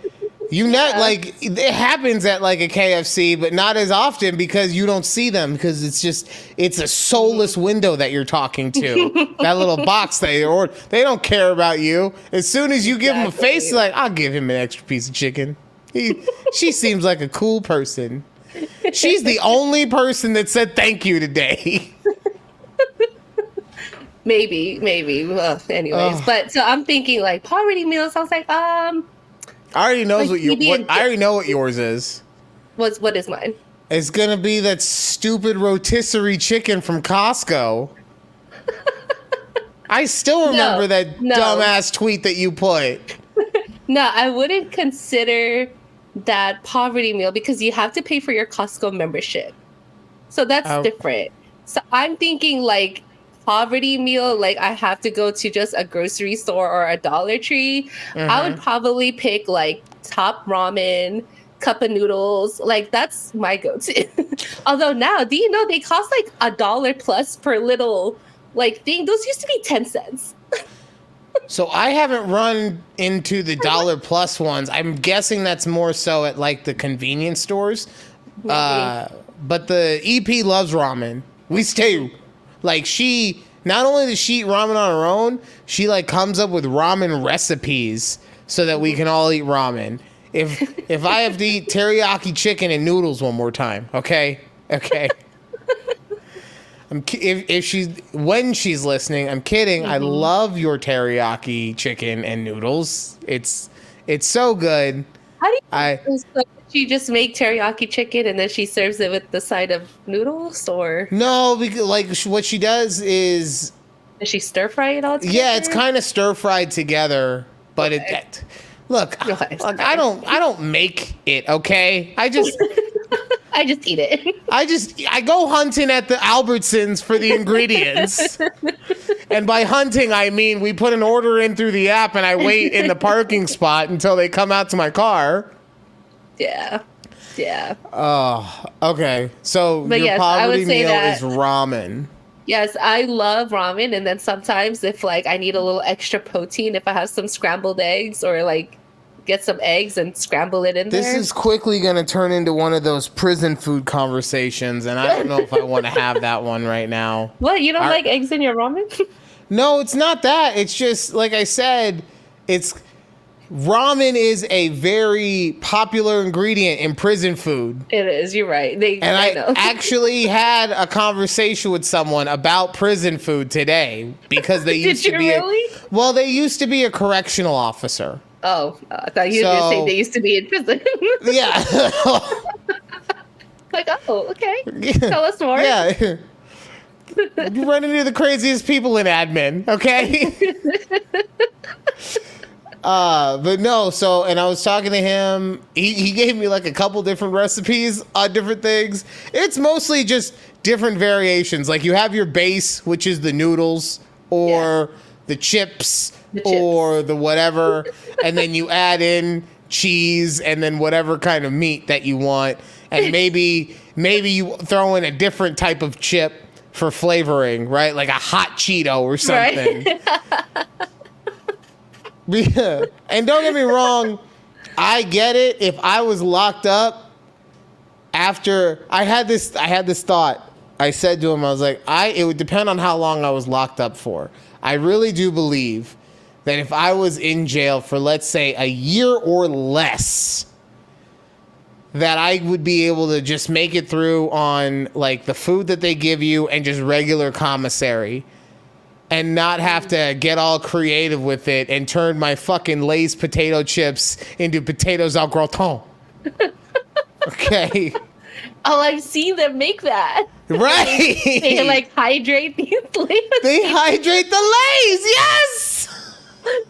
Like it happens at like a KFC, but not as often because you don't see them because it's a soulless window that you're talking to. That little box they don't care about you. As soon as you give them a face, like I'll give him an extra piece of chicken. She seems like a cool person. She's the only person that said thank you today. Maybe. Anyways, but so I'm thinking like poverty meals. I was like, I already knows like I already know what yours is. What is mine? It's gonna be that stupid rotisserie chicken from Costco. I still remember that dumbass tweet that you put. No, I wouldn't consider that poverty meal because you have to pay for your Costco membership. So that's different. So I'm thinking like poverty meal, like I have to go to just a grocery store or a Dollar Tree. I would probably pick like top ramen, cup of noodles. Like that's my go-to. Although now, do you know they cost like $1 plus per little like thing? Those used to be 10 cents. So I haven't run into the dollar plus ones. I'm guessing that's more so at like the convenience stores. But the EP loves ramen. We stay like not only does she eat ramen on her own, she like comes up with ramen recipes so that we can all eat ramen. If I have to eat teriyaki chicken and noodles one more time, okay. When she's listening, I'm kidding. I love your teriyaki chicken and noodles. It's so good. How do you so she just make teriyaki chicken and then she serves it with the side of noodles, or no? Because like what she does is Does she stir fry it all together? Yeah, it's kind of stir fried together, but look, Okay. I don't make it, okay? I just eat it. I go hunting at the Albertsons for the ingredients. And by hunting, I mean we put an order in through the app and I wait in the parking spot until they come out to my car. Yeah. Yeah. Oh, okay. So But your yes, I would poverty say meal that- is ramen. Yes, I love ramen, and then sometimes if like I need a little extra protein, if I have some scrambled eggs or like get some eggs and scramble it in This there. is quickly going to turn into one of those prison food conversations, and I don't know if I want to have that one right now. What, you don't like eggs in your ramen? No, it's not that. It's just, like I said, ramen is a very popular ingredient in prison food. It is, you're right. And I I know. actually had a conversation with someone about prison food today because they used Did to you be really? they used to be a correctional officer. Oh, I thought you were going to say they used to be in prison. Yeah. Like, oh, okay. Tell us more. Yeah. You run into the craziest people in admin, okay? But no, and I was talking to him. He gave me like a couple different recipes on different things. It's mostly just different variations. Like you have your base, which is the noodles or the chips or the whatever, and then you add in cheese and then whatever kind of meat that you want, and maybe you throw in a different type of chip for flavoring, right? Like a hot Cheeto or something. Right. Yeah. And don't get me wrong, I get it. If I was locked up after I had this thought, I said to him, I was like, it would depend on how long I was locked up for. I really do believe that if I was in jail for, let's say, a year or less, that I would be able to just make it through on like the food that they give you and just regular commissary and not have to get all creative with it and turn my fucking Lay's potato chips into potatoes au gratin. Okay. Oh, I've seen them make that. Right. They like hydrate these layers. They hydrate the Lay's, yes! And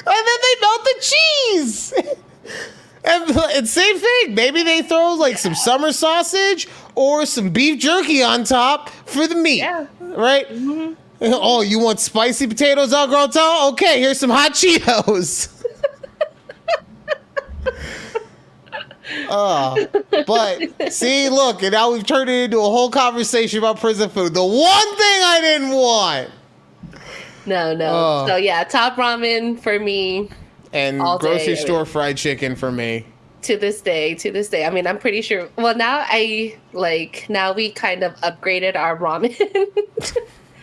then they melt the cheese. And same thing. Maybe they throw like some summer sausage or some beef jerky on top for the meat. Yeah. Right? Mm-hmm. Oh, you want spicy potatoes au gratin? Okay, here's some hot Cheetos. But see, look, and now we've turned it into a whole conversation about prison food. The one thing I didn't want. No. So yeah, top ramen for me. And all day, grocery store fried chicken for me. To this day. I mean, I'm pretty sure. Well, now we kind of upgraded our ramen.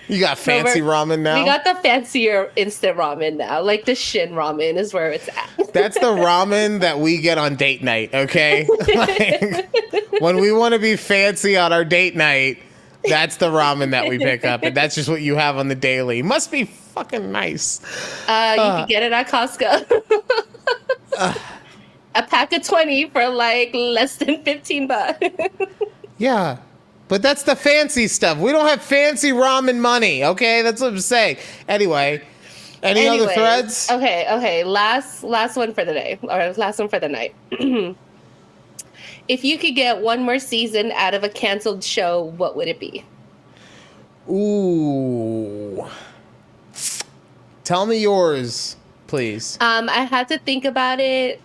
You got fancy ramen now? We got the fancier instant ramen now. Like the Shin ramen is where it's at. That's the ramen that we get on date night, okay? Like, when we want to be fancy on our date night, that's the ramen that we pick up. And that's just what you have on the daily. Must be fucking nice. You can get it at Costco. A pack of 20 for like less than $15. Yeah. But that's the fancy stuff. We don't have fancy ramen money, okay? That's what I'm saying. Anyway, any other threads? Okay. Last one for the day, or last one for the night. If you could get one more season out of a canceled show, what would it be? Ooh. Tell me yours, please. I had to think about it.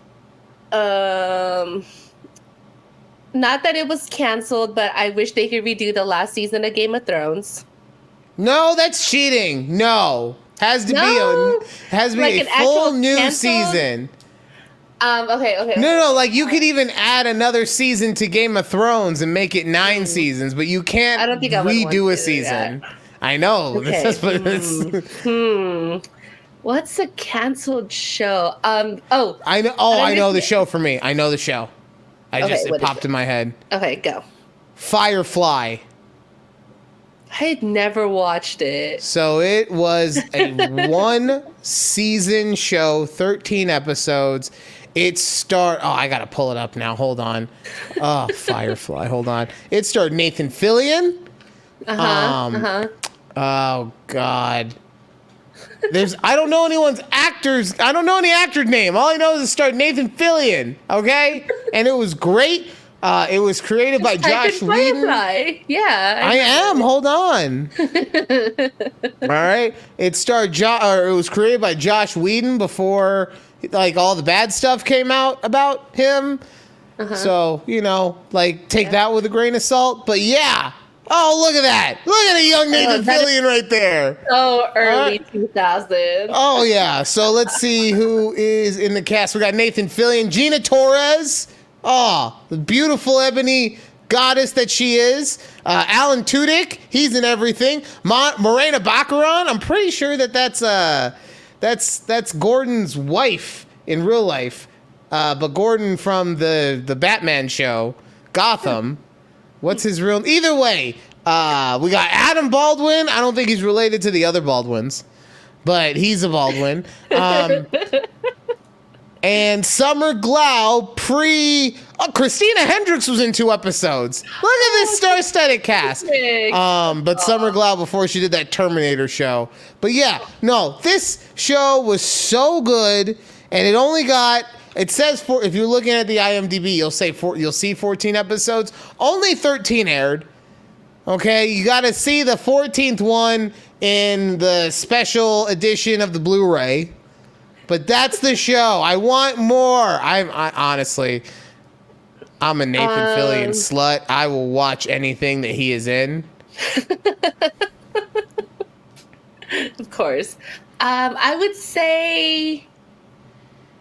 Not that it was canceled, but I wish they could redo the last season of Game of Thrones. No, that's cheating. No. Has to be Like a an full actual new canceled? season. Okay. No, like you could even add another season to Game of Thrones and make it 9 seasons, but you can't I don't think I would want redo a to do season. that. I know. Okay. What's a canceled show? I know. I know the show for me. I know the show. It popped in my head. Okay, go. Firefly. I had never watched it. So it was a 1-season show, 13 episodes. I gotta pull it up now. Hold on. Oh, Firefly. Hold on. It starred Nathan Fillion. Oh God. I don't know anyone's actors. I don't know any actor's name. All I know is it starred Nathan Fillion. Okay, and it was great. It was created by Josh Whedon. Firefly. Yeah. I am. Hold on. All right. It starred it was created by Josh Whedon before like all the bad stuff came out about him. So, take that with a grain of salt. But yeah. Oh, look at that. Look at a young Nathan Fillion right there. So early 2000. Oh, yeah. So let's see who is in the cast. We got Nathan Fillion, Gina Torres. Oh, the beautiful ebony goddess that she is. Alan Tudyk, he's in everything. Morena Baccarin, I'm pretty sure that's Gordon's wife in real life. But Gordon from the Batman show, Gotham. What's his real name? Either way, we got Adam Baldwin. I don't think he's related to the other Baldwins, but he's a Baldwin. And Summer Glau Christina Hendricks was in 2 episodes. Look at this star-studded cast. But Summer Glau before she did that Terminator show. But yeah, no, this show was so good, and it only got. It says if you're looking at the IMDb, you'll see 14 episodes. Only 13 aired. Okay, you got to see the 14th one in the special edition of the Blu-ray. But that's the show. I want more. I honestly, I'm a Nathan Fillion slut. I will watch anything that he is in. Of course. I would say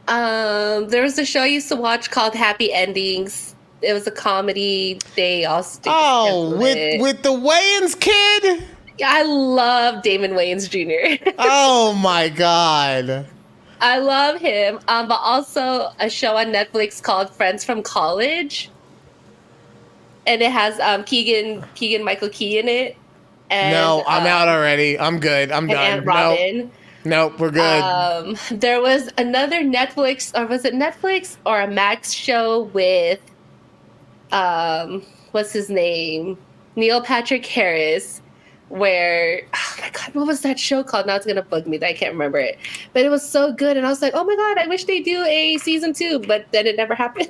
there was a show I used to watch called Happy Endings. It was a comedy. They also with the Wayans kid? Yeah, I love Damon Wayans Jr. Oh my God. I love him. But also a show on Netflix called Friends from College. And it has Keegan Michael Key in it. And, no, I'm out already. I'm good. I'm done. And Robin. Nope, we're good. There was another Netflix, or was it Netflix or a Max show with, what's his name? Neil Patrick Harris, where, oh my God, what was that show called? Now it's going to bug me that I can't remember it. But it was so good. And I was like, oh my God, I wish they do a season 2, but then it never happened.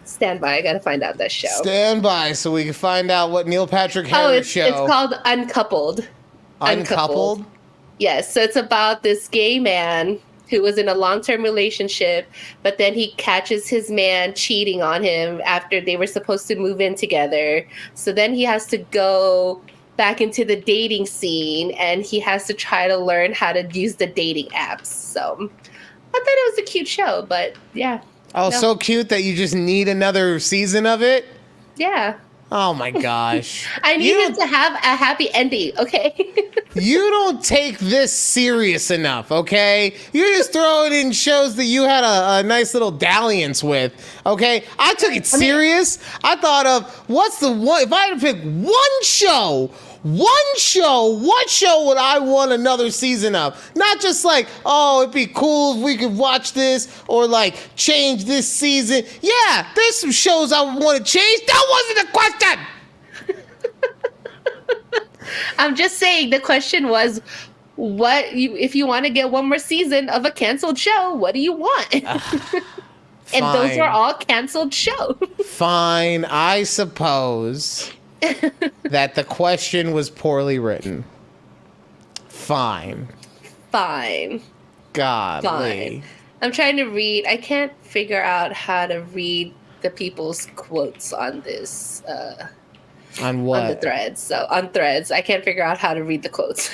Stand by. I got to find out that show. Stand by so we can find out what Neil Patrick Harris show. It's called Uncoupled. Uncoupled? Yes. So it's about this gay man who was in a long-term relationship, but then he catches his man cheating on him after they were supposed to move in together. So then he has to go back into the dating scene, and he has to try to learn how to use the dating apps. So I thought it was a cute show, but yeah. Oh, no. So cute that you just need another season of it? Yeah. Oh my gosh. I needed to have a happy ending, okay? You don't take this serious enough, okay? You're just throwing in shows that you had a nice little dalliance with, okay? I took it serious. I thought of, what's the one, if I had to pick one show, what show would I want another season of? Not just like, oh, it'd be cool if we could watch this, or like change this season. Yeah, there's some shows I would want to change. That wasn't the question. I'm just saying the question was, if you want to get one more season of a canceled show, what do you want? And those were all canceled shows. Fine, I suppose that the question was poorly written. Fine. Godly. Fine. I'm trying to read. I can't figure out how to read the people's quotes on this. On what? On the threads. So on threads, I can't figure out how to read the quotes.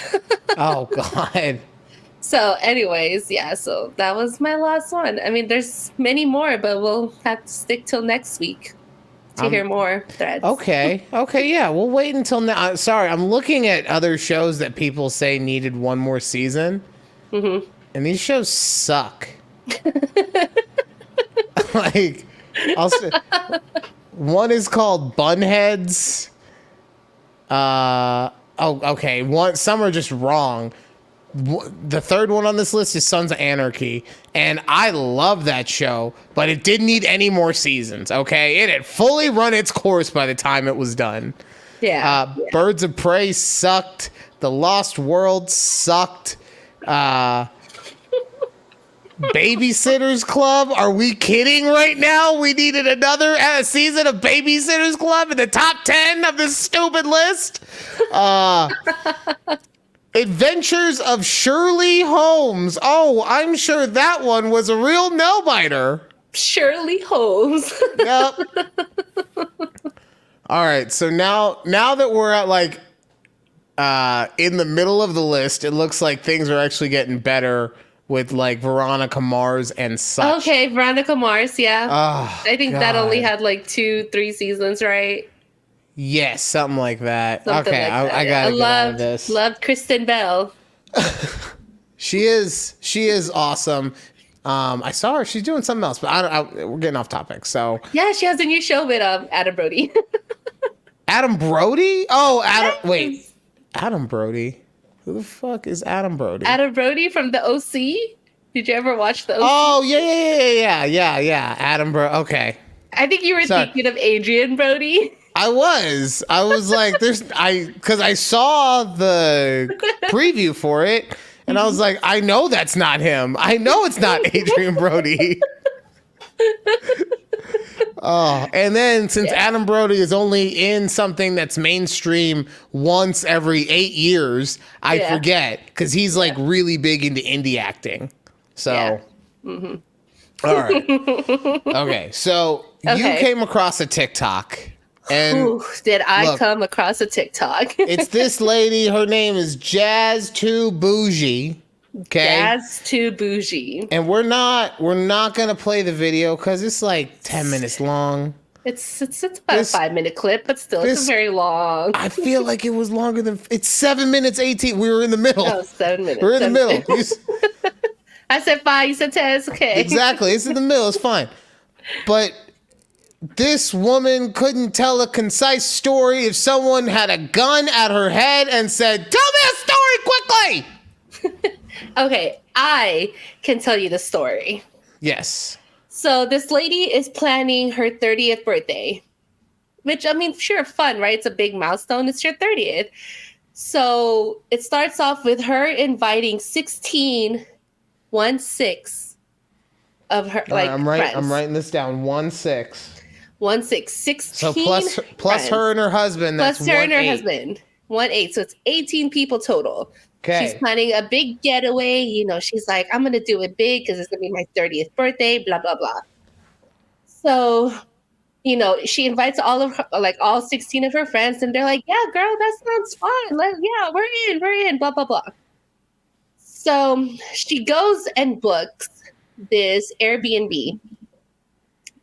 Oh, God. So anyways, yeah, so that was my last one. I mean, there's many more, but we'll have to stick till next week to hear more threads. Okay, yeah, we'll wait until now. Sorry, I'm looking at other shows that people say needed one more season. Mm-hmm. And these shows suck. Like, one is called Bunheads. Some are just wrong. The third one on this list is Sons of Anarchy, and I love that show, but it didn't need any more seasons, okay? It had fully run its course by the time it was done. Yeah. Birds of Prey sucked. The Lost World sucked. Babysitters Club? Are we kidding right now? We needed another season of Babysitters Club in the top 10 of this stupid list? Adventures of Shirley Holmes. Oh, I'm sure that one was a real nail-biter. Shirley Holmes. Yep. All right, so now that we're at like in the middle of the list, it looks like things are actually getting better with like Veronica Mars and such. Okay, Veronica Mars, yeah. Oh, I think that only God. had like 2-3 seasons, right? Yes, something like that. Something okay, like that. I gotta get out of this. Loved Kristen Bell. She is awesome. I saw her. She's doing something else, but we're getting off topic. So Yeah, she has a new show with Adam Brody. Adam Brody? Oh, Adam. Yes. Wait, Adam Brody. Who the fuck is Adam Brody? Adam Brody from the OC. Did you ever watch the OC? Oh yeah. Adam Brody. Okay. I think you were Sorry. thinking of Adrian Brody. I was like, because I saw the preview for it, and I was like, I know that's not him. I know it's not Adrian Brody. Oh, and then since Adam Brody is only in something that's mainstream once every 8 years, I forget because he's like really big into indie acting. So, all right. Okay, so you came across a TikTok. And Ooh, did I come across a TikTok? It's this lady. Her name is Jazz Too Bougie. Okay. Jazz Too Bougie. And we're not gonna play the video because it's like 10 minutes long. It's about a 5-minute clip, but still, it's very long. I feel like it was longer than it's 7 minutes 18. We were in the middle. Oh, 7 minutes. We're in the middle. I said 5. You said 10. It's okay. Exactly. It's in the middle. It's fine. But this woman couldn't tell a concise story if someone had a gun at her head and said, "Tell me a story quickly." Okay, I can tell you the story. Yes. So this lady is planning her 30th birthday, which, I mean, sure, fun, right? It's a big milestone. It's your 30th. So it starts off with her inviting 16 of her, like, I'm friends. writing this down. 16. So plus friends. her and her husband. That's Plus her and her 18. husband. 18. So it's 18 people total. Okay. She's planning a big getaway. You know, she's like, I'm going to do it big because it's going to be my 30th birthday, blah, blah, blah. So, you know, she invites all 16 of her friends, and they're like, yeah, girl, that sounds fun. Yeah, we're in, blah, blah, blah. So she goes and books this Airbnb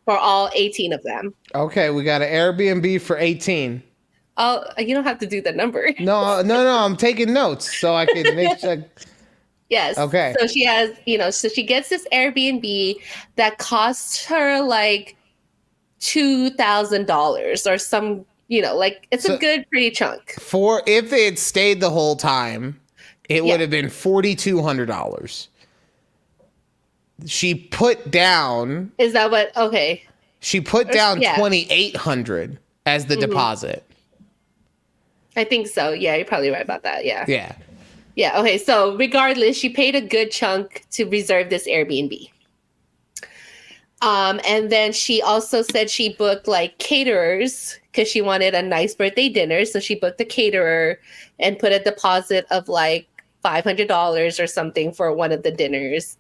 for all 18 of them. Okay, we got an Airbnb for 18. You don't have to do the number. No, I'm taking notes so I can make sure. Yes. Okay. So she has, so she gets this Airbnb that costs her like $2,000 or some, it's a good, pretty chunk. For if they had stayed the whole time, it would have been $4,200. She put down. Is that what? Okay. She put down $2,800 as the deposit. I think so. Yeah, you're probably right about that. Yeah. Yeah. Yeah. Okay. So regardless, she paid a good chunk to reserve this Airbnb. And then she also said she booked like caterers because she wanted a nice birthday dinner. So she booked a caterer and put a deposit of like $500 or something for one of the dinners.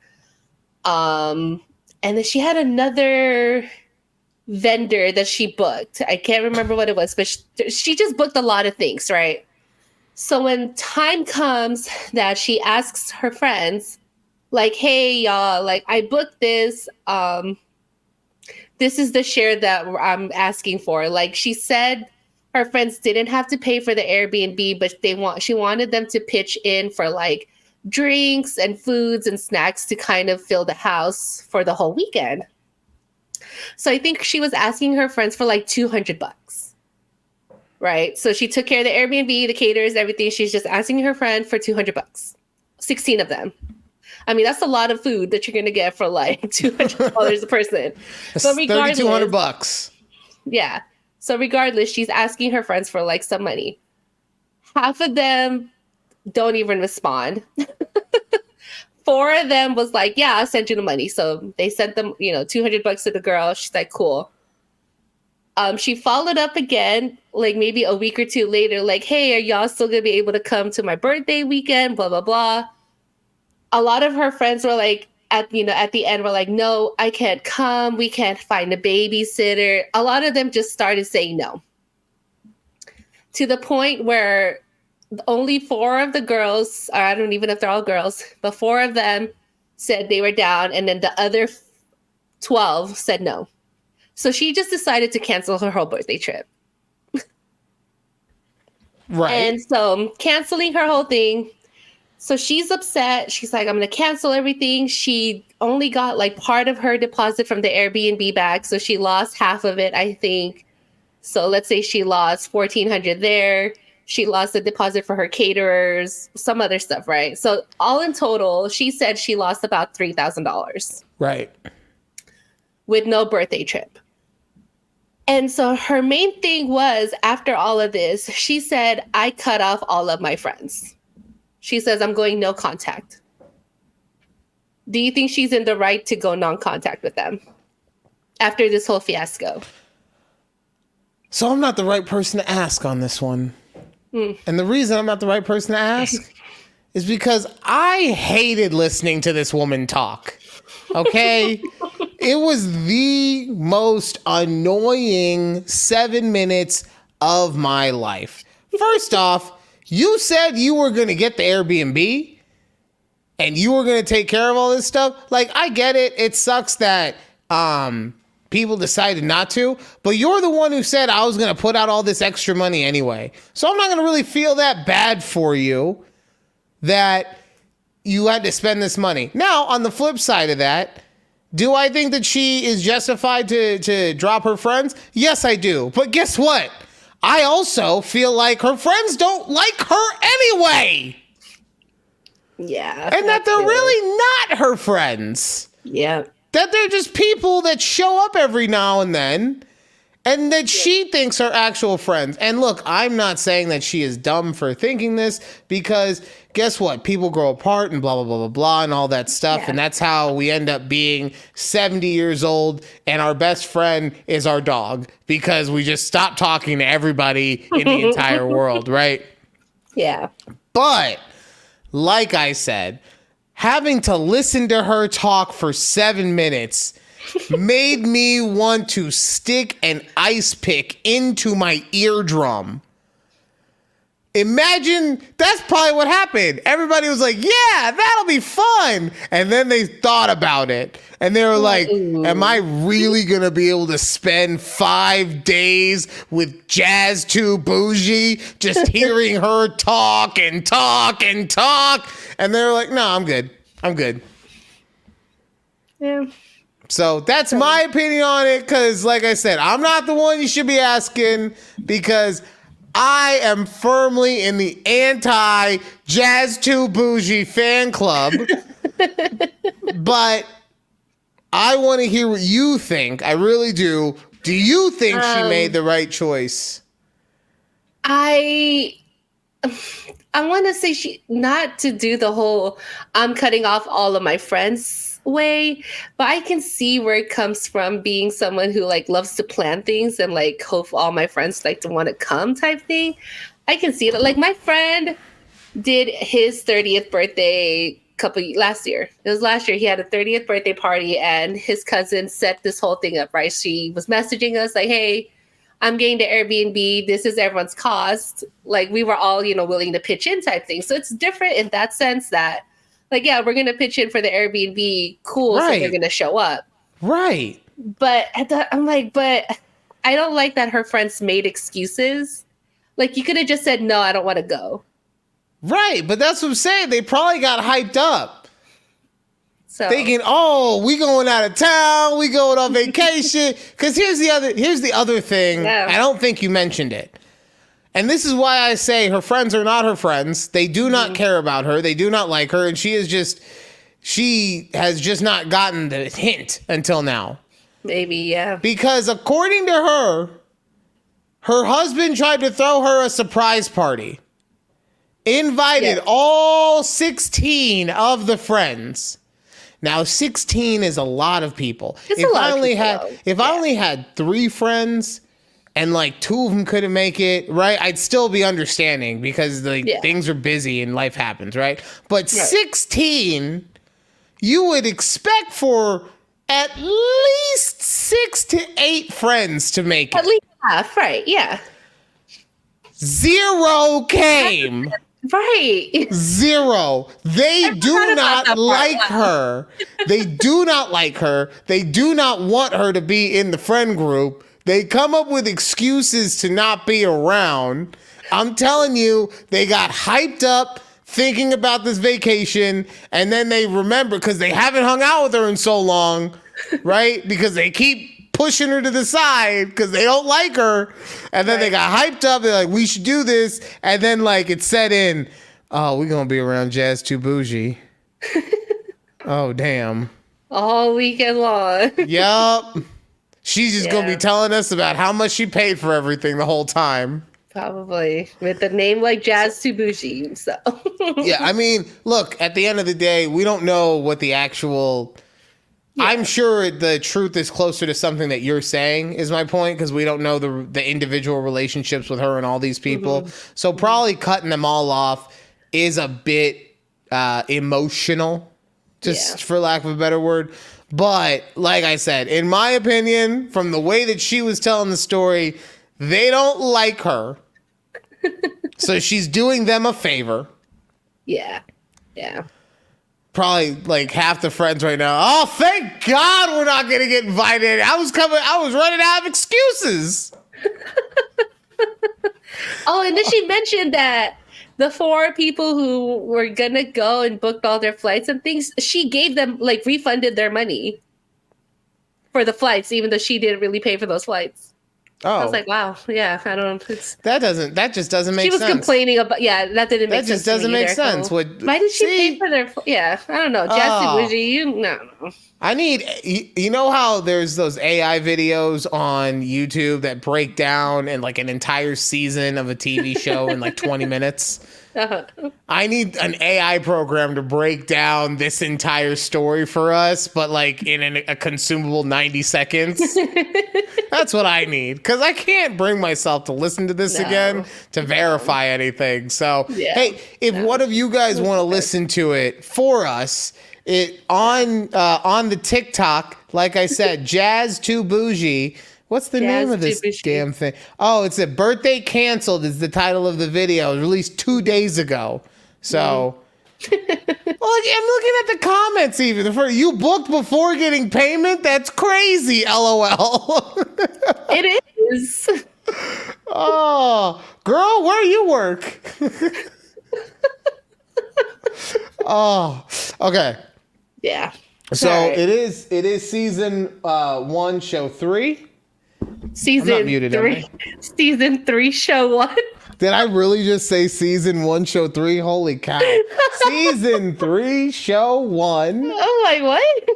And then she had another vendor that she booked. I can't remember what it was, but she just booked a lot of things, right? So when time comes that she asks her friends, like, hey, y'all, like, I booked this. This is the share that I'm asking for. Like, she said her friends didn't have to pay for the Airbnb, but she wanted them to pitch in for like drinks and foods and snacks to kind of fill the house for the whole weekend. So I think she was asking her friends for like $200, right? So she took care of the Airbnb, the caterers, everything. She's just asking her friend for $200, 16 of them. I mean, that's a lot of food that you're going to get for like $200 a person. That's $3,200. Yeah. So regardless, she's asking her friends for like some money. Half of them don't even respond. 4 of them was like, yeah, I'll send you the money. So they sent them, $200 to the girl. She's like, cool. She followed up again, like maybe a week or 2 later, like, hey, are y'all still gonna be able to come to my birthday weekend? Blah, blah, blah. A lot of her friends were like, at the end, were like, no, I can't come. We can't find a babysitter. A lot of them just started saying no. To the point where only 4 of the girls, or I don't even know if they're all girls, but 4 of them said they were down, and then the other 12 said no. So she just decided to cancel her whole birthday trip. Right. And so canceling her whole thing. So she's upset. She's like, I'm going to cancel everything. She only got like part of her deposit from the Airbnb back. So she lost half of it, I think. So let's say she lost $1,400 there. She lost the deposit for her caterers, some other stuff, right? So all in total, she said she lost about $3,000. Right. With no birthday trip. And so her main thing was, after all of this, she said, I cut off all of my friends. She says, I'm going no contact. Do you think she's in the right to go non-contact with them after this whole fiasco? So I'm not the right person to ask on this one. And the reason I'm not the right person to ask is because I hated listening to this woman talk. Okay? It was the most annoying 7 minutes of my life. First off, you said you were going to get the Airbnb and you were going to take care of all this stuff. Like, I get it. It sucks that people decided not to, but you're the one who said I was going to put out all this extra money anyway. So I'm not going to really feel that bad for you that you had to spend this money. Now, on the flip side of that, do I think that she is justified to drop her friends? Yes, I do. But guess what? I also feel like her friends don't like her anyway. Yeah. And that they're really not her friends. Yeah. That they're just people that show up every now and then, and that she thinks are actual friends. And look, I'm not saying that she is dumb for thinking this, because guess what? People grow apart and blah, blah, blah, blah, blah, and all that stuff. Yeah. And that's how we end up being 70 years old, and our best friend is our dog, because we just stopped talking to everybody in the entire world, right? Yeah. But, like I said, having to listen to her talk for 7 minutes made me want to stick an ice pick into my eardrum. Imagine that's probably what happened. Everybody was like, yeah, that'll be fun. And then they thought about it. And they were like, am I really going to be able to spend 5 days with Jazz Too Bougie just hearing her talk and talk and talk? And they were like, no, I'm good. I'm good. Yeah. So that's my opinion on it, because like I said, I'm not the one you should be asking, because I am firmly in the anti-Jazz Too Bougie fan club. But I want to hear what you think. I really do. Do you think she made the right choice? I want to say she, not to do the whole I'm cutting off all of my friends way, but I can see where it comes from, being someone who like loves to plan things and like hope all my friends like to want to come type thing. I can see it. Like, my friend did his 30th birthday last year. It was last year. He had a 30th birthday party, and his cousin set this whole thing up, right? She was messaging us like, hey, I'm getting the Airbnb. This is everyone's cost. Like, we were all, willing to pitch in type thing. So it's different in that sense that, like, yeah, we're going to pitch in for the Airbnb. Cool. Right. So they're going to show up. Right. But I'm like, but I don't like that her friends made excuses. Like, you could have just said, no, I don't want to go. Right. But that's what I'm saying. They probably got hyped up. So, thinking, oh, we going out of town. We going on vacation. Because here's the other thing. Yeah. I don't think you mentioned it. And this is why I say her friends are not her friends. They do not care about her. They do not like her. And she has just not gotten the hint until now. Maybe, yeah. Because according to her, Her husband tried to throw her a surprise party. Invited all 16 of the friends. Now, 16 is a lot of people. It's a lot of people, If I only had 3 friends and like 2 of them couldn't make it, right? I'd still be understanding because things are busy and life happens, right? But 16, you would expect for at least 6 to 8 friends to make it. At least half, right? Yeah. 0 came. Right. 0. They do not like her. They do not like her. They do not want her to be in the friend group. They come up with excuses to not be around. I'm telling you, they got hyped up thinking about this vacation, and then they remember because they haven't hung out with her in so long, right? Because they keep pushing her to the side because they don't like her. And then they got hyped up. They're like, we should do this. And then like it set in, oh, we're going to be around Jazz Too Bougie. Oh, damn. All weekend long. Yup. She's just going to be telling us about how much she paid for everything the whole time. Probably. With a name like Jazz Too Bougie. So. Yeah, I mean, look, at the end of the day, we don't know what the actual... Yeah. I'm sure the truth is closer to something that you're saying is my point, because we don't know the individual relationships with her and all these people. Mm-hmm. So probably cutting them all off is a bit emotional, just for lack of a better word. But like I said, in my opinion, from the way that she was telling the story, they don't like her. So she's doing them a favor. Yeah. Yeah. Probably like half the friends right now. Oh, thank God we're not going to get invited. I was running out of excuses. Oh, and then she mentioned that the 4 people who were going to go and booked all their flights and things, she gave them, like, refunded their money for the flights, even though she didn't really pay for those flights. Oh. I was like, wow, yeah, I don't know. That just doesn't make sense. She was complaining about, that didn't make sense. That just doesn't make sense. Why did she pay for their, I don't know. Jazzy Bougie, no. I need, you know how there's those AI videos on YouTube that break down in like an entire season of a TV show in like 20 minutes? Uh-huh. I need an AI program to break down this entire story for us, but like in a consumable 90 seconds. That's what I need, because I can't bring myself to listen to this again to verify anything. So, hey, if one of you guys want to listen to it for us, on the TikTok, like I said, Jazz Too Bougie. What's the name of this damn thing? Oh, it's a Birthday Canceled is the title of the video. It was released 2 days ago. So, well, I'm looking at the comments even. You booked before getting payment? That's crazy, LOL. It is. Oh, girl, where you work? Oh, okay. Yeah. So it is season 1, show 3. Season 3. Season 3, show 1. Did I really just say season 1, show 3? Holy cow. Season 3, show 1. Oh my, what?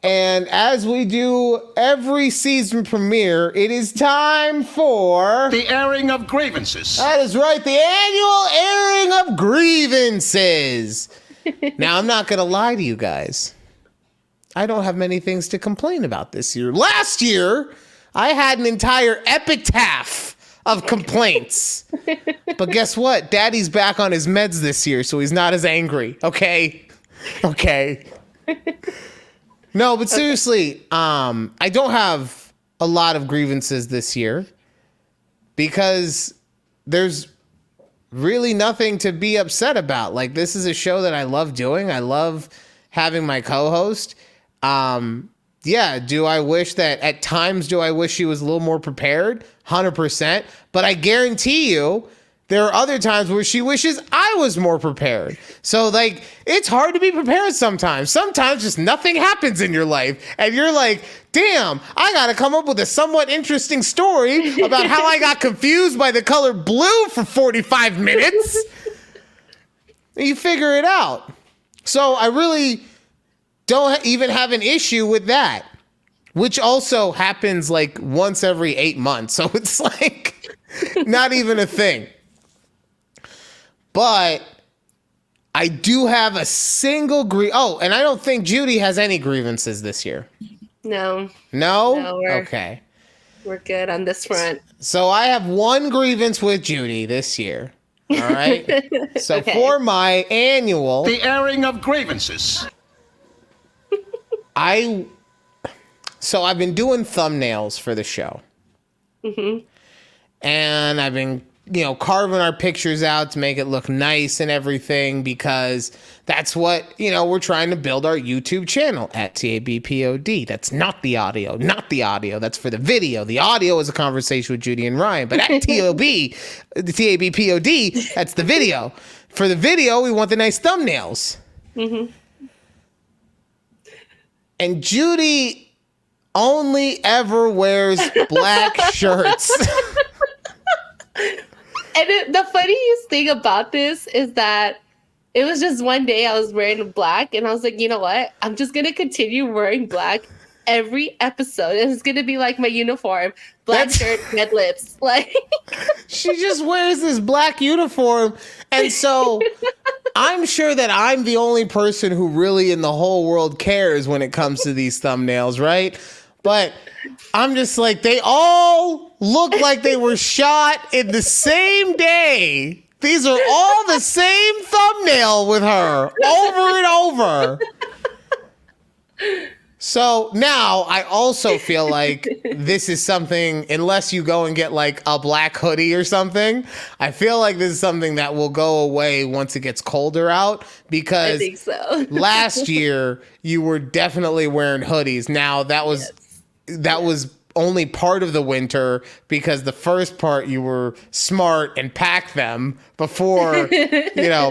And as we do every season premiere, it is time for the airing of grievances. That is right, the annual airing of grievances. Now, I'm not going to lie to you guys. I don't have many things to complain about this year. Last year, I had an entire epitaph of complaints. But guess what? Daddy's back on his meds this year, so he's not as angry. Okay? No, but seriously, I don't have a lot of grievances this year because there's really nothing to be upset about. Like, this is a show that I love doing. I love having my co-host. Do I wish that at times, she was a little more prepared? 100%. But I guarantee you, there are other times where she wishes I was more prepared. So, like, it's hard to be prepared sometimes. Sometimes just nothing happens in your life. And you're like, damn, I got to come up with a somewhat interesting story about how I got confused by the color blue for 45 minutes. And you figure it out. So I really don't even have an issue with that, which also happens like once every 8 months. So it's like, Not even a thing. But I do have a single and I don't think Judy has any grievances this year. No. No? No, Okay. We're good on this front. So I have one grievance with Judy this year. All right. So Okay. for my annual, The airing of grievances. I've been doing thumbnails for the show. Mm-hmm. And I've been, carving our pictures out to make it look nice and everything because that's what, we're trying to build our YouTube channel at TABPOD. That's not the audio. That's for the video. The audio is a conversation with Judy and Ryan. But at the TABPOD, that's the video. For the video, we want the nice thumbnails. Mm-hmm. And Judy only ever wears black shirts. And the funniest thing about this is that it was just one day I was wearing black and I was like, you know what? I'm just going to continue wearing black every episode. And it's going to be like my uniform. Black shirt, red lips. Like she just wears this black uniform. And so I'm sure that I'm the only person who really in the whole world cares when it comes to these thumbnails, right? But I'm just like, they all look like they were shot in the same day. These are all the same thumbnail with her over and over. So now I also feel like this is something, unless you go and get like a black hoodie or something, I feel like this is something that will go away once it gets colder out because I think so. last year you were definitely wearing hoodies. Now that was only part of the winter because the first part you were smart and packed them before,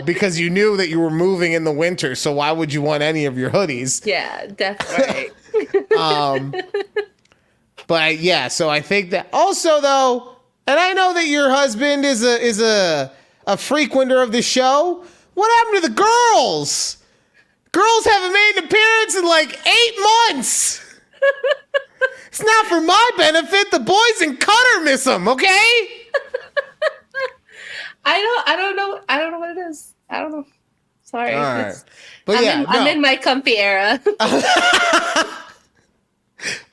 because you knew that you were moving in the winter. So why would you want any of your hoodies? Yeah, definitely. But yeah, so I think that also though, and I know that your husband is a frequenter of the show. What happened to the girls? Girls haven't made an appearance in like 8 months. It's not for my benefit. The boys in Qatar miss them, okay? I don't know what it is. I don't know. Sorry. All right. But I'm in my comfy era.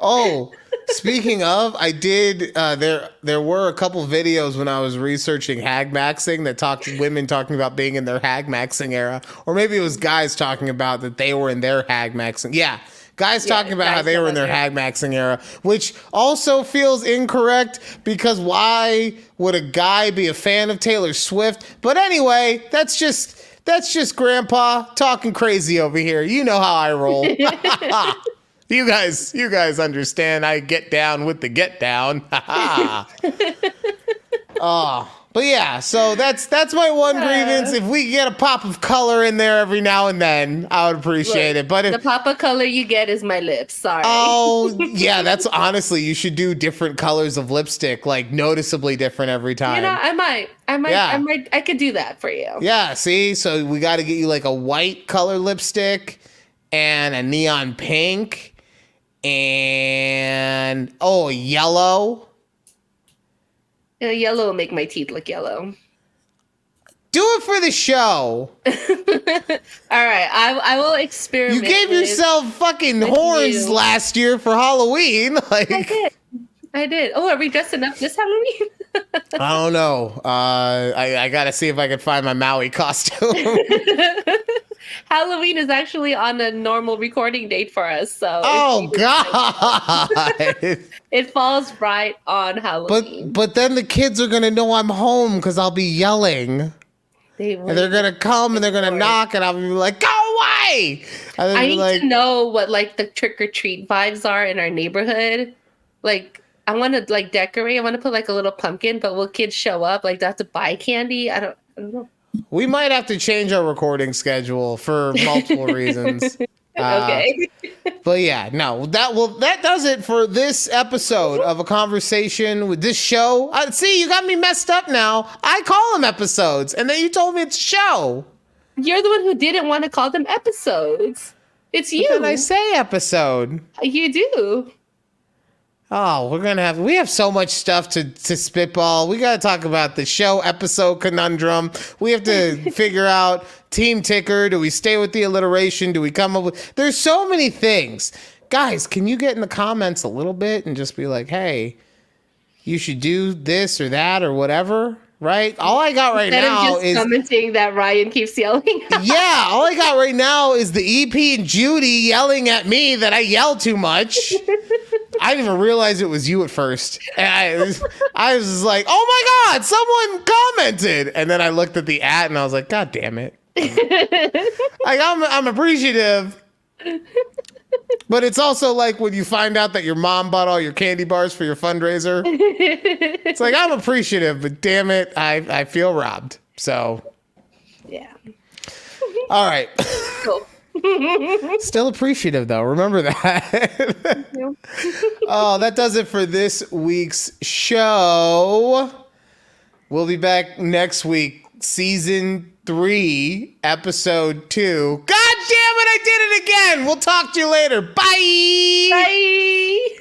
Oh, speaking of, I did. There were a couple videos when I was researching HAGMAXXING that women talking about being in their HAGMAXXING era, or maybe it was guys talking about that they were in their HAGMAXXING. Yeah. Guys talking about how they were in their HAGMAXXING era, which also feels incorrect because why would a guy be a fan of Taylor Swift? But anyway, that's just Grandpa talking crazy over here. You know how I roll. You guys understand. I get down with the get down. Oh. But yeah, so that's my one grievance. If we get a pop of color in there every now and then, I would appreciate it. But the pop of color you get is my lips. Sorry. Oh, yeah, that's honestly, you should do different colors of lipstick, like noticeably different every time. I might. Yeah. I could do that for you. Yeah, see? So we got to get you like a white color lipstick and a neon pink and yellow. Yellow will make my teeth look yellow. Do it for the show. All right, I will experiment. You gave yourself fucking horns last year for Halloween. Like I did. Oh, are we dressing up this Halloween? I don't know. I gotta see if I can find my Maui costume. Halloween is actually on a normal recording date for us, so. Oh God! It falls right on Halloween. But then the kids are gonna know I'm home because I'll be yelling. And they're gonna come and they're gonna knock and I'll be like, "Go away!" And I need to know what like the trick or treat vibes are in our neighborhood. Like, I want to like decorate. I want to put like a little pumpkin, but will kids show up? Like, do I have to buy candy? I don't know. We might have to change our recording schedule for multiple reasons. Okay. But yeah, no, that does it for this episode of A Conversation with this show. See, you got me messed up now. I call them episodes, and then you told me it's a show. You're the one who didn't want to call them episodes. It's you. But then I say episode. You do. Oh, we have so much stuff to spitball. We got to talk about the show episode conundrum. We have to figure out team ticker. Do we stay with the alliteration? Do we come up with, there's so many things. Guys, can you get in the comments a little bit and just be like, hey, you should do this or that or whatever, right? All I got right now is commenting that Ryan keeps yelling. Yeah, all I got right now is the EP and Judy yelling at me that I yell too much. I didn't even realize it was you at first. And I was just like, oh my God, someone commented. And then I looked at the ad and I was like, God damn it. Like, I'm appreciative. But it's also like when you find out that your mom bought all your candy bars for your fundraiser. It's like, I'm appreciative, but damn it, I feel robbed. So. Yeah. All right. Cool. Still appreciative, though. Remember that. Oh, that does it for this week's show. We'll be back next week, season 3, episode 2. God damn it, I did it again. We'll talk to you later. Bye. Bye.